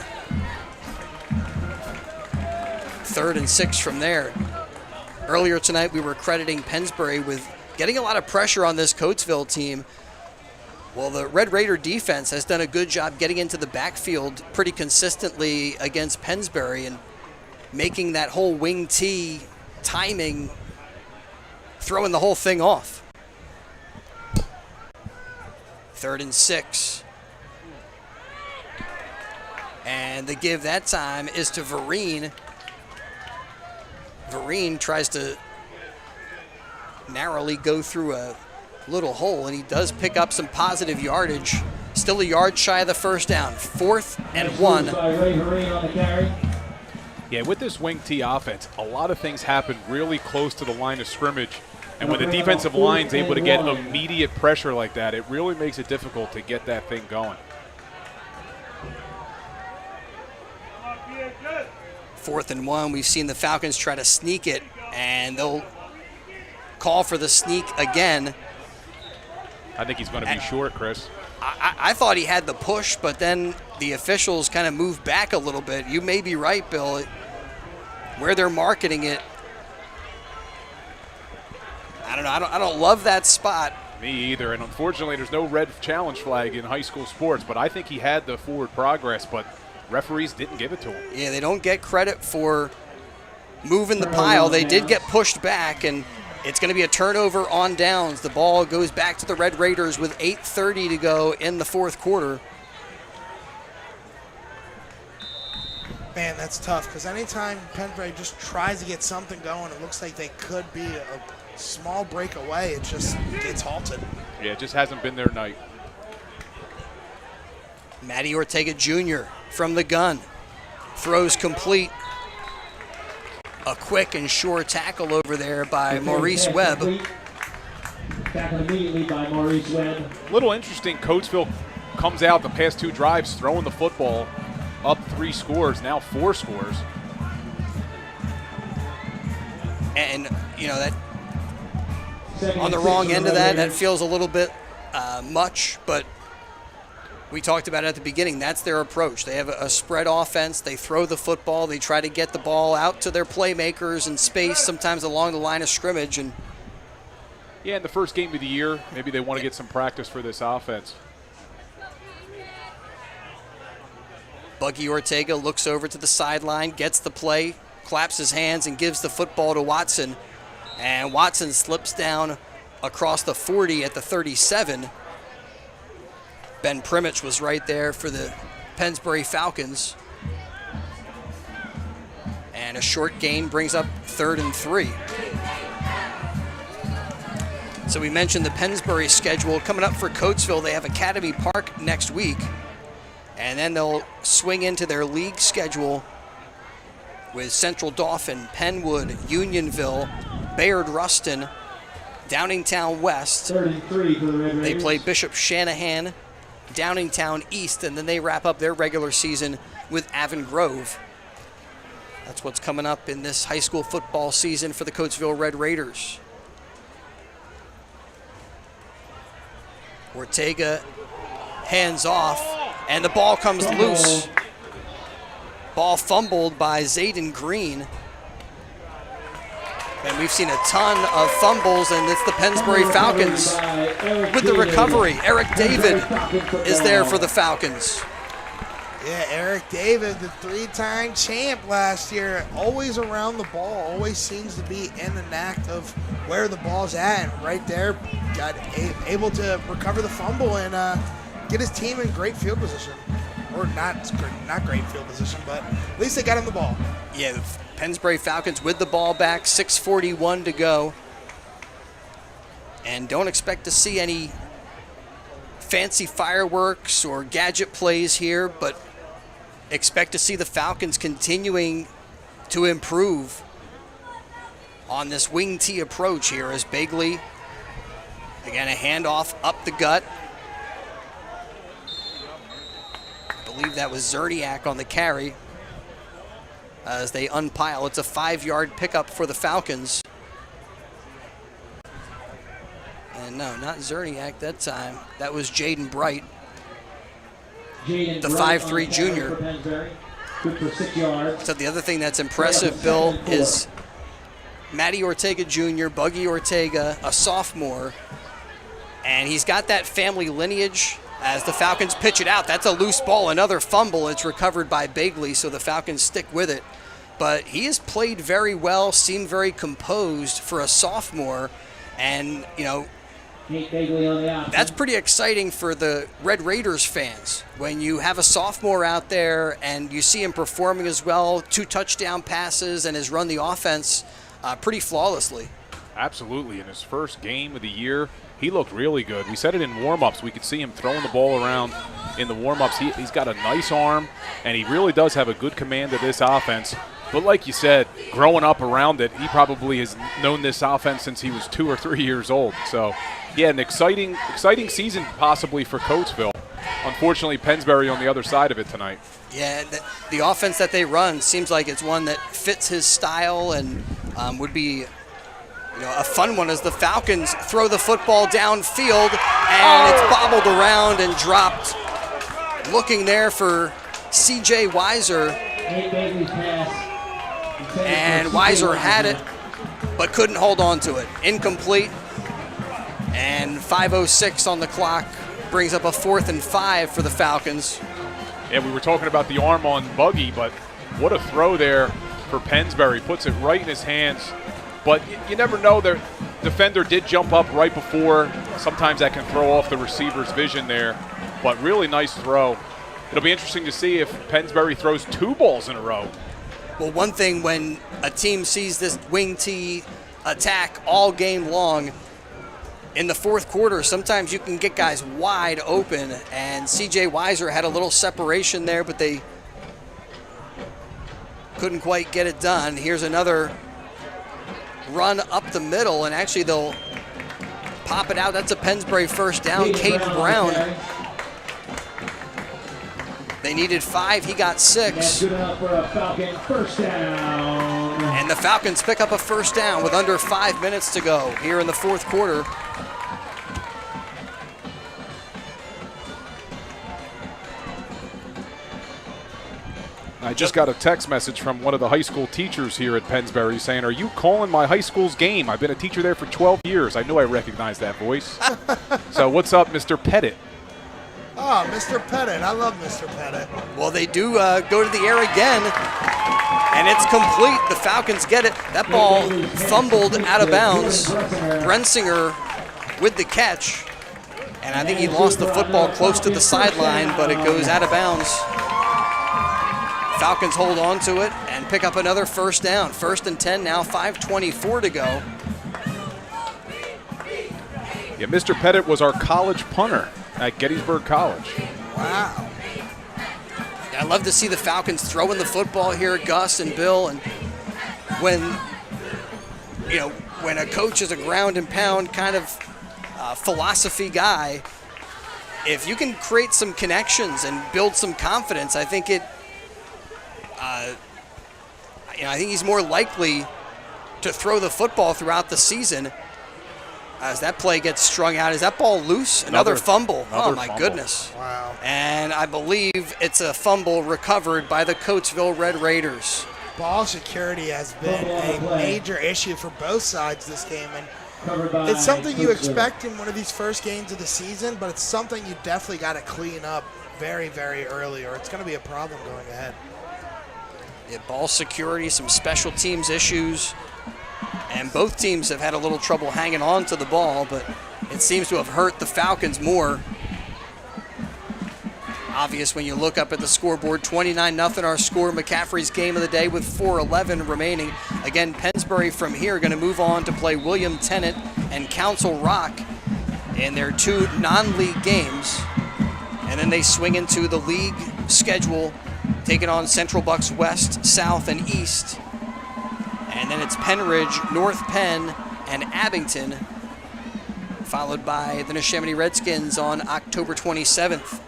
3rd and 6 from there. Earlier tonight, we were crediting Pennsbury with getting a lot of pressure on this Coatesville team. Well, the Red Raider defense has done a good job getting into the backfield pretty consistently against Pennsbury and making that whole wing T timing, throwing the whole thing off. 3rd and 6. And the give that time is to Vereen. Vereen tries to narrowly go through a little hole, and he does pick up some positive yardage. Still a yard shy of the first down. 4th and 1. Yeah, with this wing T offense, a lot of things happen really close to the line of scrimmage. And when the defensive line's able to get immediate pressure like that, it really makes it difficult to get that thing going. 4th and 1. We've seen the Falcons try to sneak it, and they'll call for the sneak again. I think he's going to be short, Chris. I thought he had the push, but then the officials kind of moved back a little bit. You may be right, Bill. Where they're marketing it, I don't know. I don't love that spot. Me either. And unfortunately, there's no red challenge flag in high school sports, but I think he had the forward progress, but referees didn't give it to him. Yeah, they don't get credit for moving the pile. They did get pushed back, and it's going to be a turnover on downs. The ball goes back to the Red Raiders with 8:30 to go in the 4th quarter. Man, that's tough, because anytime Pennsbury just tries to get something going, it looks like they could be a small break away. It just gets halted. Yeah, it just hasn't been their night. Matty Ortega Jr. from the gun. Throws complete. A quick and sure tackle over there by Maurice Webb. Tackled immediately by Maurice Webb. Little interesting, Coatesville comes out the past 2 drives throwing the football, up 3 scores, now 4 scores. And, you know, that on the wrong end of that feels a little bit much, but we talked about it at the beginning. That's their approach. They have a spread offense. They throw the football. They try to get the ball out to their playmakers in space, sometimes along the line of scrimmage. And yeah, in the first game of the year, maybe they want to get some practice for this offense. Buggy Ortega looks over to the sideline, gets the play, claps his hands, and gives the football to Watson. And Watson slips down across the 40 at the 37. Ben Primich was right there for the Pennsbury Falcons. And a short gain brings up 3rd and 3. So we mentioned the Pennsbury schedule. Coming up for Coatesville, they have Academy Park next week. And then they'll swing into their league schedule with Central Dauphin, Penwood, Unionville, Bayard Ruston, Downingtown West. 33 for the Red Raiders. They play Bishop Shanahan, Downingtown East, and then they wrap up their regular season with Avon Grove. That's what's coming up in this high school football season for the Coatesville Red Raiders. Ortega hands off, and the ball comes loose. Ball fumbled by Zayden Green. And we've seen a ton of fumbles, and it's the Pennsbury Falcons with the recovery. Eric David is there for the Falcons. Yeah, Eric David, the 3-time champ last year, always around the ball, always seems to be in the act of where the ball's at. And right there, got able to recover the fumble and get his team in great field position. Or not great field position, but at least they got him the ball. Yeah, the Pennsbury Falcons with the ball back, 6:41 to go. And don't expect to see any fancy fireworks or gadget plays here, but expect to see the Falcons continuing to improve on this wing T approach here as Bagley, again, a handoff up the gut. believe that was Zerniak on the carry as they unpile. It's a 5-yard pickup for the Falcons. And no, not Zerniak that time. That was Jaden Bright, the 5'3" junior. Good for 6 yards. So the other thing that's impressive, Bill, is Matty Ortega Jr., Buggy Ortega, a sophomore, and he's got that family lineage. As the Falcons pitch it out, that's a loose ball, another fumble. It's recovered by Bagley, so the Falcons stick with it. But he has played very well, seemed very composed for a sophomore, and, you know, that's pretty exciting for the Red Raiders fans. When you have a sophomore out there and you see him performing as well, 2 touchdown passes, and has run the offense pretty flawlessly. Absolutely. In his first game of the year, he looked really good. We said it in warm-ups. We could see him throwing the ball around in the warm-ups. He's got a nice arm, and he really does have a good command of this offense. But like you said, growing up around it, he probably has known this offense since he was 2 or 3 years old. So, yeah, an exciting season possibly for Coatesville. Unfortunately, Pennsbury on the other side of it tonight. Yeah, the offense that they run seems like it's one that fits his style and would be a fun one as the Falcons throw the football downfield, and it's bobbled around and dropped. Looking there for C.J. Weiser, and Weiser had it, but couldn't hold on to it. Incomplete, and 5:06 on the clock brings up a 4th and 5 for the Falcons. Yeah, we were talking about the arm on Buggy, but what a throw there for Pennsbury. Puts it right in his hands. But you never know. The defender did jump up right before. Sometimes that can throw off the receiver's vision there. But really nice throw. It'll be interesting to see if Pennsbury throws 2 balls in a row. Well, one thing when a team sees this wing T attack all game long, in the fourth quarter, sometimes you can get guys wide open. And C.J. Weiser had a little separation there, but they couldn't quite get it done. Here's another run up the middle, and actually they'll pop it out. That's a Pennsbury first down. Caden Brown. They needed 5. He got 6. Good enough for a Falcon first down. And the Falcons pick up a first down with under 5 minutes to go here in the fourth quarter. I just got a text message from one of the high school teachers here at Pennsbury saying, "Are you calling my high school's game? I've been a teacher there for 12 years. I knew I recognized that voice." So what's up, Mr. Pettit? Oh, Mr. Pettit. I love Mr. Pettit. Well, they do go to the air again, and it's complete. The Falcons get it. That ball fumbled out of bounds. Brensinger with the catch, and I think he lost the football close to the sideline, but it goes out of bounds. Falcons hold on to it and pick up another first down. 1st and 10 now, 5:24 to go. Yeah, Mr. Pettit was our college punter at Gettysburg College. Wow. I love to see the Falcons throwing the football here, Gus and Bill. And when a coach is a ground and pound kind of philosophy guy, if you can create some connections and build some confidence, I think I think he's more likely to throw the football throughout the season. As that play gets strung out, is that ball loose? Another fumble. Oh, my goodness. Wow. And I believe it's a fumble recovered by the Coatesville Red Raiders. Ball security has been a major issue for both sides this game. And it's something you expect in one of these first games of the season, but it's something you definitely got to clean up very, very early, or it's going to be a problem going ahead. Yeah, ball security, some special teams issues. And both teams have had a little trouble hanging on to the ball, but it seems to have hurt the Falcons more. Obvious when you look up at the scoreboard, 29-0 our score. McCaffrey's game of the day with 4:11 remaining. Again, Pennsbury from here going to move on to play William Tennant and Council Rock in their 2 non-league games. And then they swing into the league schedule, taking on Central Bucks West, South, and East. And then it's Penridge, North Penn, and Abington, followed by the Neshaminy Redskins on October 27th.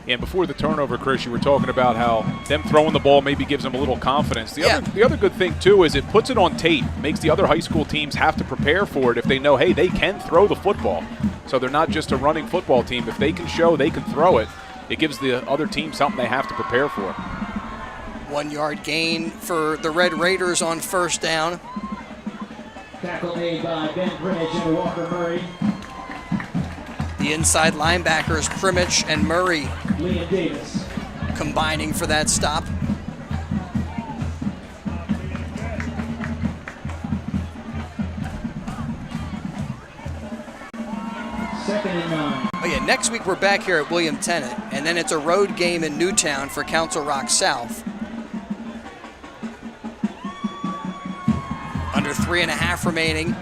And before the turnover, Chris, you were talking about how them throwing the ball maybe gives them a little confidence. The other good thing, too, is it puts it on tape, makes the other high school teams have to prepare for it if they know, hey, they can throw the football. So they're not just a running football team. If they can show they can throw it, it gives the other team something they have to prepare for. 1 yard gain for the Red Raiders on first down. Tackle made by Ben Bridge and Walker Murray. The inside linebackers, Primich and Murray, Liam Davis combining for that stop. Second and 9. Oh yeah, next week we're back here at William Tennant, and then it's a road game in Newtown for Council Rock South. Under 3.5 remaining.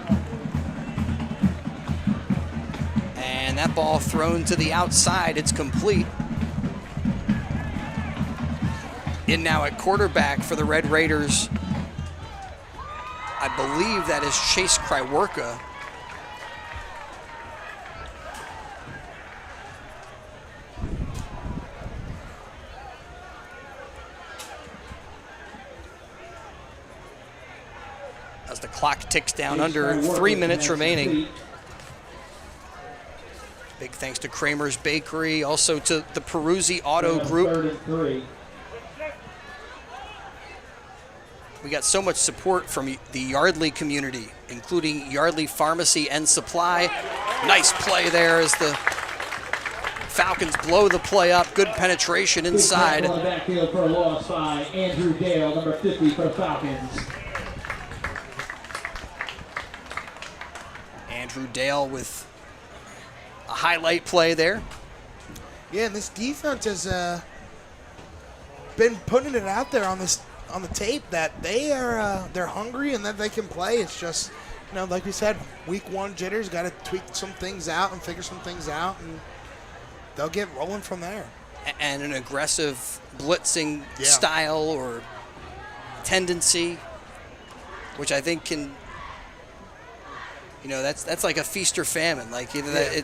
And that ball thrown to the outside. It's complete. In now at quarterback for the Red Raiders, I believe that is Chase Kryworka. As the clock ticks down, under 3 minutes remaining. Big thanks to Kramer's Bakery, also to the Peruzzi Auto Group. We got so much support from the Yardley community, including Yardley Pharmacy and Supply. Nice play there as the Falcons blow the play up. Good penetration inside. Backfield for a loss by Andrew Dale, number 50 for the Falcons. Andrew Dale with a highlight play there. Yeah, and this defense has been putting it out there on the tape that they're hungry and that they can play. It's just, like we said, week 1 jitters. Got to tweak some things out and figure some things out, and they'll get rolling from there. And an aggressive blitzing style or tendency, which I think can, that's like a feast or famine. Like either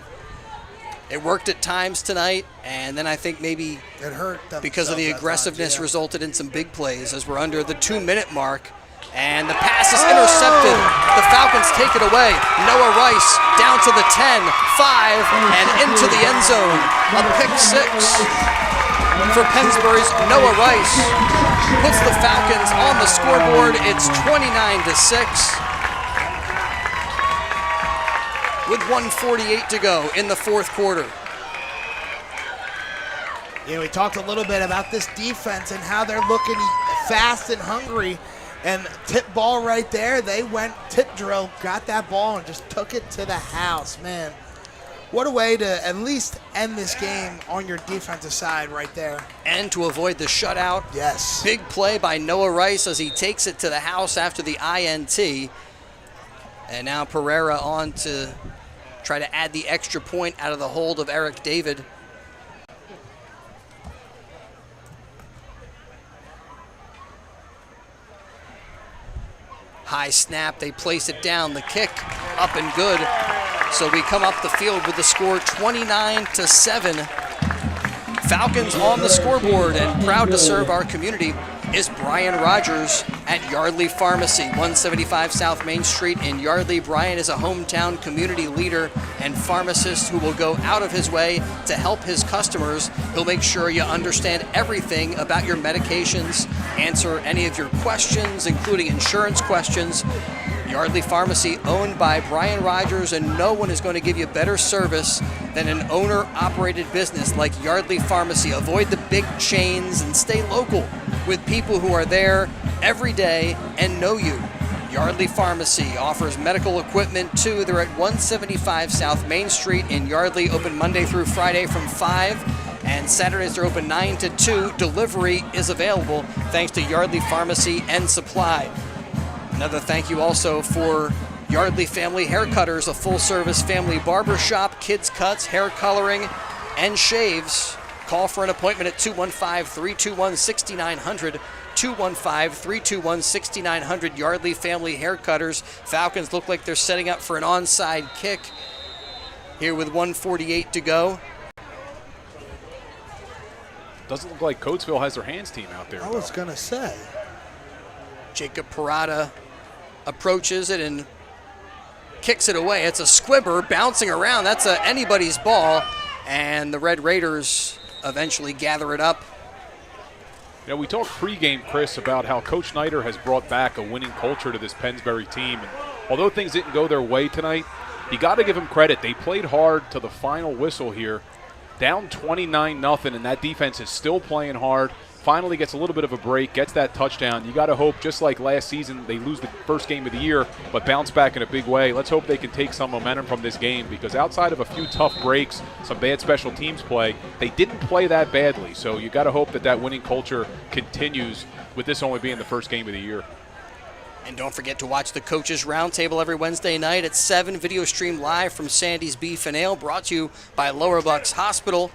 it worked at times tonight, and then I think maybe it hurt because of the aggressiveness resulted in some big plays as we're under the 2-minute mark. And the pass is intercepted. The Falcons take it away. Noah Rice down to the 10, 5, and into the end zone. A pick 6 for Pennsbury's Noah Rice puts the Falcons on the scoreboard. It's 29-6. With 1:48 to go in the fourth quarter. We talked a little bit about this defense and how they're looking fast and hungry. And tip ball right there. They went tip drill, got that ball, and just took it to the house. Man, what a way to at least end this game on your defensive side right there. And to avoid the shutout. Yes. Big play by Noah Rice as he takes it to the house after the INT. And now Pereira on to try to add the extra point out of the hold of Eric David. High snap, they place it down, the kick up and good. So we come up the field with the score 29-7. Falcons on the scoreboard, and proud to serve our community is Brian Rogers at Yardley Pharmacy, 175 South Main Street in Yardley. Brian is a hometown community leader and pharmacist who will go out of his way to help his customers. He'll make sure you understand everything about your medications, answer any of your questions, including insurance questions. Yardley Pharmacy, owned by Brian Rogers, and no one is going to give you better service than an owner-operated business like Yardley Pharmacy. Avoid the big chains and stay local with people who are there every day and know you. Yardley Pharmacy offers medical equipment too. They're at 175 South Main Street in Yardley, open Monday through Friday from 5, and Saturdays are open 9 to 2. Delivery is available thanks to Yardley Pharmacy and Supply. Another thank you also for Yardley Family Haircutters, a full-service family barber shop, kids cuts, hair coloring, and shaves. Call for an appointment at 215-321-6900. 215-321-6900. Yardley Family Haircutters. Falcons look like they're setting up for an onside kick here with 1:48 to go. doesn't look like Coatesville has their hands team out there. I was going to say. Jacob Parada approaches it and kicks it away. It's a squibber bouncing around. That's anybody's ball, and the Red Raiders eventually gather it up. You know, we talked pregame, Chris, about how Coach Snyder has brought back a winning culture to this Pennsbury team. And although things didn't go their way tonight, you got to give them credit. They played hard to the final whistle here. Down 29-0, and that defense is still playing hard. Finally gets a little bit of a break, gets that touchdown. You got to hope, just like last season, they lose the first game of the year, but bounce back in a big way. Let's hope they can take some momentum from this game, because outside of a few tough breaks, some bad special teams play, they didn't play that badly. So you got to hope that that winning culture continues, with this only being the first game of the year. And don't forget to watch the Coaches Roundtable every Wednesday night at 7, video stream live from Sandy's Beef and Ale, brought to you by Lower Bucks Hospital.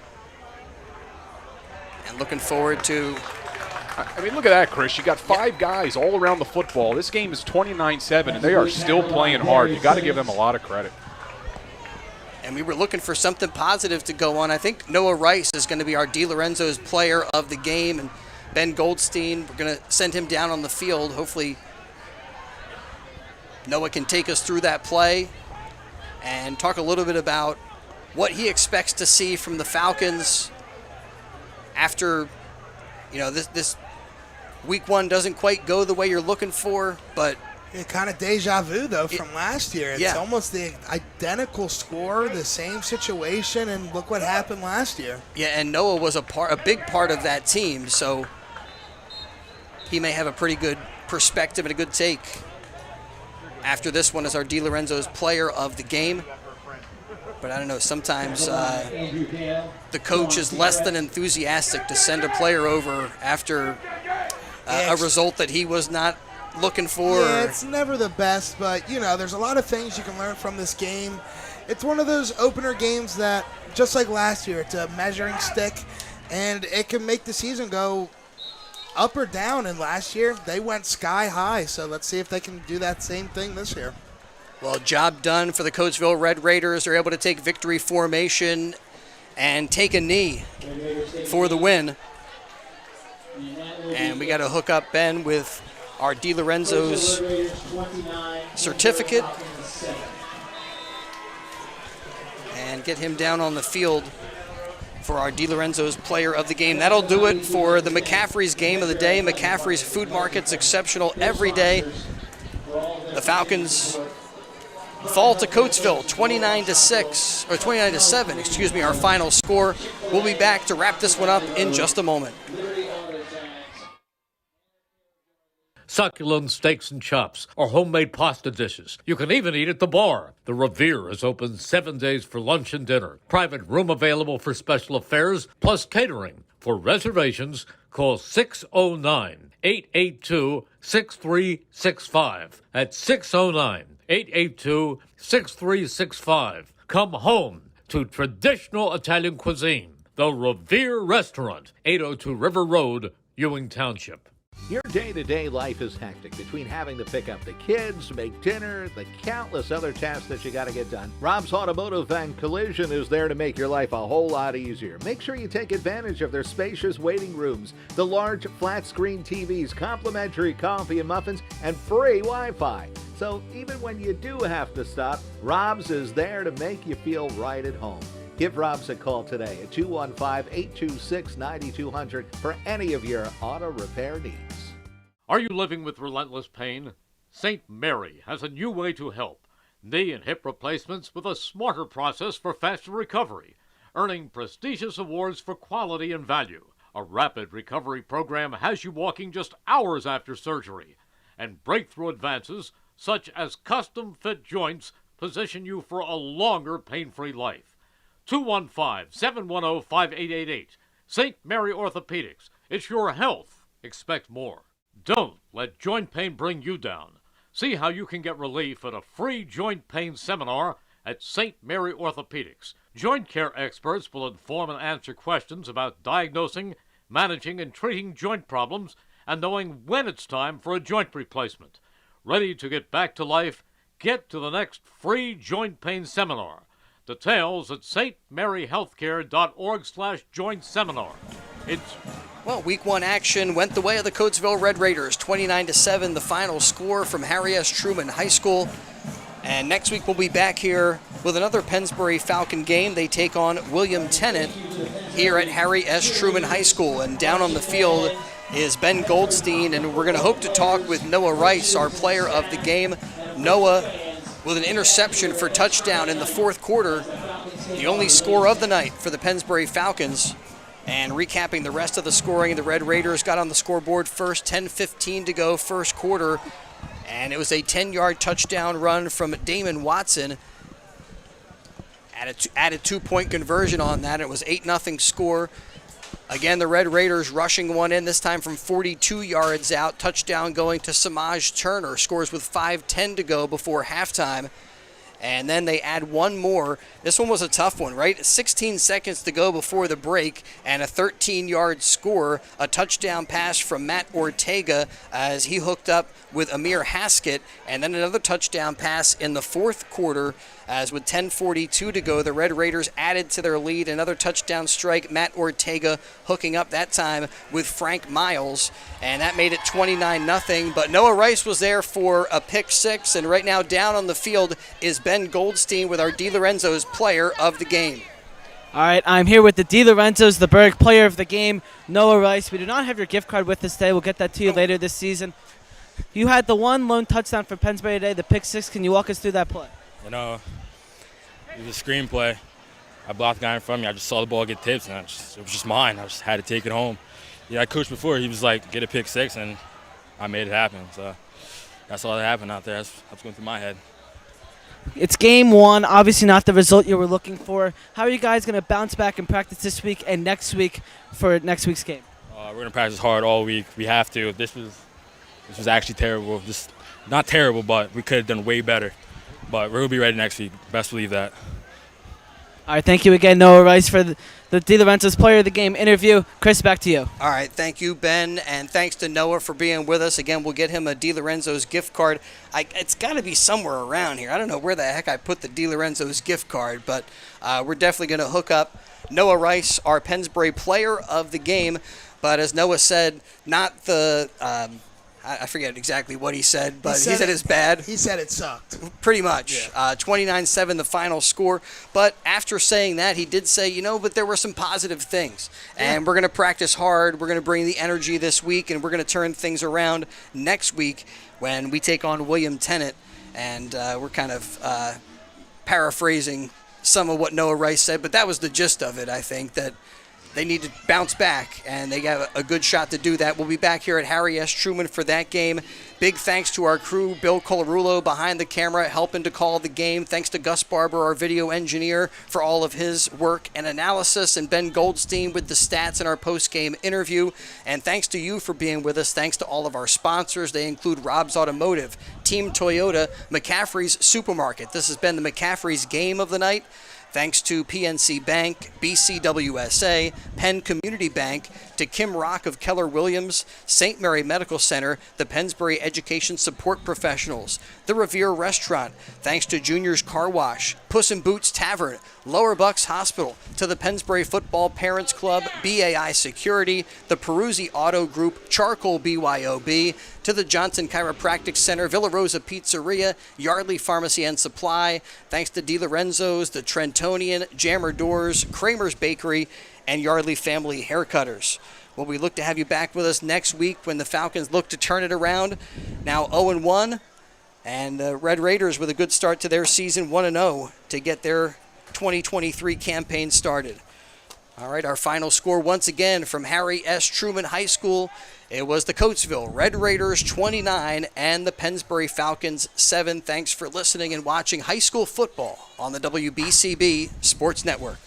And looking forward to... I mean, look at that, Chris. You got 5 guys all around the football. This game is 29-7, and they are still playing hard. You got to give them a lot of credit. And we were looking for something positive to go on. I think Noah Rice is going to be our DiLorenzo's player of the game, and Ben Goldstein, we're going to send him down on the field. Hopefully Noah can take us through that play and talk a little bit about what he expects to see from the Falcons after, this week 1 doesn't quite go the way you're looking for, but Kind of deja vu, though, from last year. It's yeah. almost the identical score, the same situation, and look what happened last year. Yeah, and Noah was a big part of that team, so he may have a pretty good perspective and a good take after this one as our DiLorenzo's player of the game. But I don't know, sometimes the coach is less than enthusiastic to send a player over after a result that he was not looking for. Yeah, it's never the best, but, there's a lot of things you can learn from this game. It's one of those opener games that, just like last year, it's a measuring stick, and it can make the season go up or down. And last year, they went sky high, so let's see if they can do that same thing this year. Well, job done for the Coatesville Red Raiders. They're able to take victory formation and take a knee for the win. And we got to hook up Ben with our DiLorenzo's certificate and get him down on the field for our DiLorenzo's player of the game. That'll do it for the McCaffrey's game of the day. McCaffrey's Food Market's exceptional every day. The Falcons fall to Coatesville 29-7, our final score. We'll be back to wrap this one up in just a moment. Succulent steaks and chops, or homemade pasta dishes. You can even eat at the bar. The Revere is open 7 days for lunch and dinner. Private room available for special affairs, plus catering. For reservations, call 609-882-6365. That's 609-882-6365. Come home to traditional Italian cuisine. The Revere Restaurant, 802 River Road, Ewing Township. Your day-to-day life is hectic between having to pick up the kids, make dinner, the countless other tasks that you got to get done. Rob's Automotive and Collision is there to make your life a whole lot easier. Make sure you take advantage of their spacious waiting rooms, the large flat-screen TVs, complimentary coffee and muffins, and free Wi-Fi. So even when you do have to stop, Rob's is there to make you feel right at home. Give Rob's a call today at 215-826-9200 for any of your auto repair needs. Are you living with relentless pain? St. Mary has a new way to help. Knee and hip replacements with a smarter process for faster recovery, earning prestigious awards for quality and value. A rapid recovery program has you walking just hours after surgery, and breakthrough advances such as custom-fit joints position you for a longer pain-free life. 215-710-5888. St. Mary Orthopedics. It's your health. Expect more. Don't let joint pain bring you down. See how you can get relief at a free joint pain seminar at St. Mary Orthopedics. Joint care experts will inform and answer questions about diagnosing, managing, and treating joint problems and knowing when it's time for a joint replacement. Ready to get back to life? Get to the next free joint pain seminar. Details at stmaryhealthcare.org/joint seminar. Well, week 1 action went the way of the Coatesville Red Raiders, 29-7, the final score from Harry S. Truman High School. And next week we'll be back here with another Pennsbury Falcon game. They take on William Tennant here at Harry S. Truman High School. And down on the field is Ben Goldstein, and we're going to hope to talk with Noah Rice, our player of the game. Noah with an interception for touchdown in the 4th quarter, the only score of the night for the Pennsbury Falcons. And recapping the rest of the scoring, the Red Raiders got on the scoreboard first, 10:15 to go, first quarter. And it was a 10-yard touchdown run from Damon Watson. Added 2-point conversion on that. It was 8-0 score. Again, the Red Raiders rushing one in, this time from 42 yards out. Touchdown going to Samaj Turner. Scores with 5:10 to go before halftime. And then they add one more. This one was a tough one, right? 16 seconds to go before the break, and a 13-yard score, a touchdown pass from Matt Ortega as he hooked up with Amir Haskett, and then another touchdown pass in the 4th quarter as with 10:42 to go, the Red Raiders added to their lead. Another touchdown strike, Matt Ortega hooking up that time with Frank Miles, and that made it 29-0. But Noah Rice was there for a pick 6, and right now down on the field is Ben Goldstein with our DiLorenzo's player of the game. All right, I'm here with the DiLorenzo's, the Berg player of the game, Noah Rice. We do not have your gift card with us today. We'll get that to you later this season. You had the one lone touchdown for Pennsbury today, the pick 6. Can you walk us through that play? You know, it was a screenplay. I blocked the guy in front of me. I just saw the ball get tipped, and it was just mine. I just had to take it home. Yeah, I coached before. He was like, get a pick 6, and I made it happen. So that's all that happened out there. That's going through my head. It's game 1, obviously not the result you were looking for. How are you guys going to bounce back and practice this week and next week for next week's game? We're going to practice hard all week. We have to. This was actually terrible. Just not terrible, but we could have done way better. But we're going to be ready next week. Best believe that. All right, thank you again, Noah Rice, for the DiLorenzo's player of the game interview. Chris, back to you. All right, thank you, Ben, and thanks to Noah for being with us. Again, we'll get him a DiLorenzo's gift card. It's got to be somewhere around here. I don't know where the heck I put the DiLorenzo's gift card, but we're definitely going to hook up Noah Rice, our Pennsbury player of the game. But as Noah said, not the I forget exactly what he said, but he said it's bad. He said it sucked. Pretty much. Yeah. 29-7 the final score. But after saying that, he did say, but there were some positive things. And we're going to practice hard. We're going to bring the energy this week, and we're going to turn things around next week when we take on William Tennant. And we're kind of paraphrasing some of what Noah Rice said, but that was the gist of it, I think, that they need to bounce back, and they got a good shot to do that. We'll be back here at Harry S. Truman for that game. Big thanks to our crew, Bill Colarulo behind the camera, helping to call the game. Thanks to Gus Barber, our video engineer, for all of his work and analysis, and Ben Goldstein with the stats in our post-game interview. And thanks to you for being with us. Thanks to all of our sponsors. They include Rob's Automotive, Team Toyota, McCaffrey's Supermarket. This has been the McCaffrey's Game of the Night. Thanks to PNC Bank, BCWSA, Penn Community Bank, to Kim Rock of Keller Williams, St. Mary Medical Center, the Pennsbury Education Support Professionals, the Revere Restaurant, thanks to Junior's Car Wash, Puss in Boots Tavern, Lower Bucks Hospital, to the Pennsbury Football Parents Club, BAI Security, the Peruzzi Auto Group, Charcoal BYOB, to the Johnson Chiropractic Center, Villa Rosa Pizzeria, Yardley Pharmacy and Supply, thanks to DiLorenzo's, the Trentonian, Jammer Doors, Kramer's Bakery, and Yardley Family Haircutters. Well, we look to have you back with us next week when the Falcons look to turn it around. Now 0-1, and the Red Raiders with a good start to their season, 1-0, to get their 2023 campaign started. All right, our final score once again from Harry S. Truman High School. It was the Coatesville Red Raiders 29 and the Pennsbury Falcons 7. Thanks for listening and watching high school football on the WBCB Sports Network.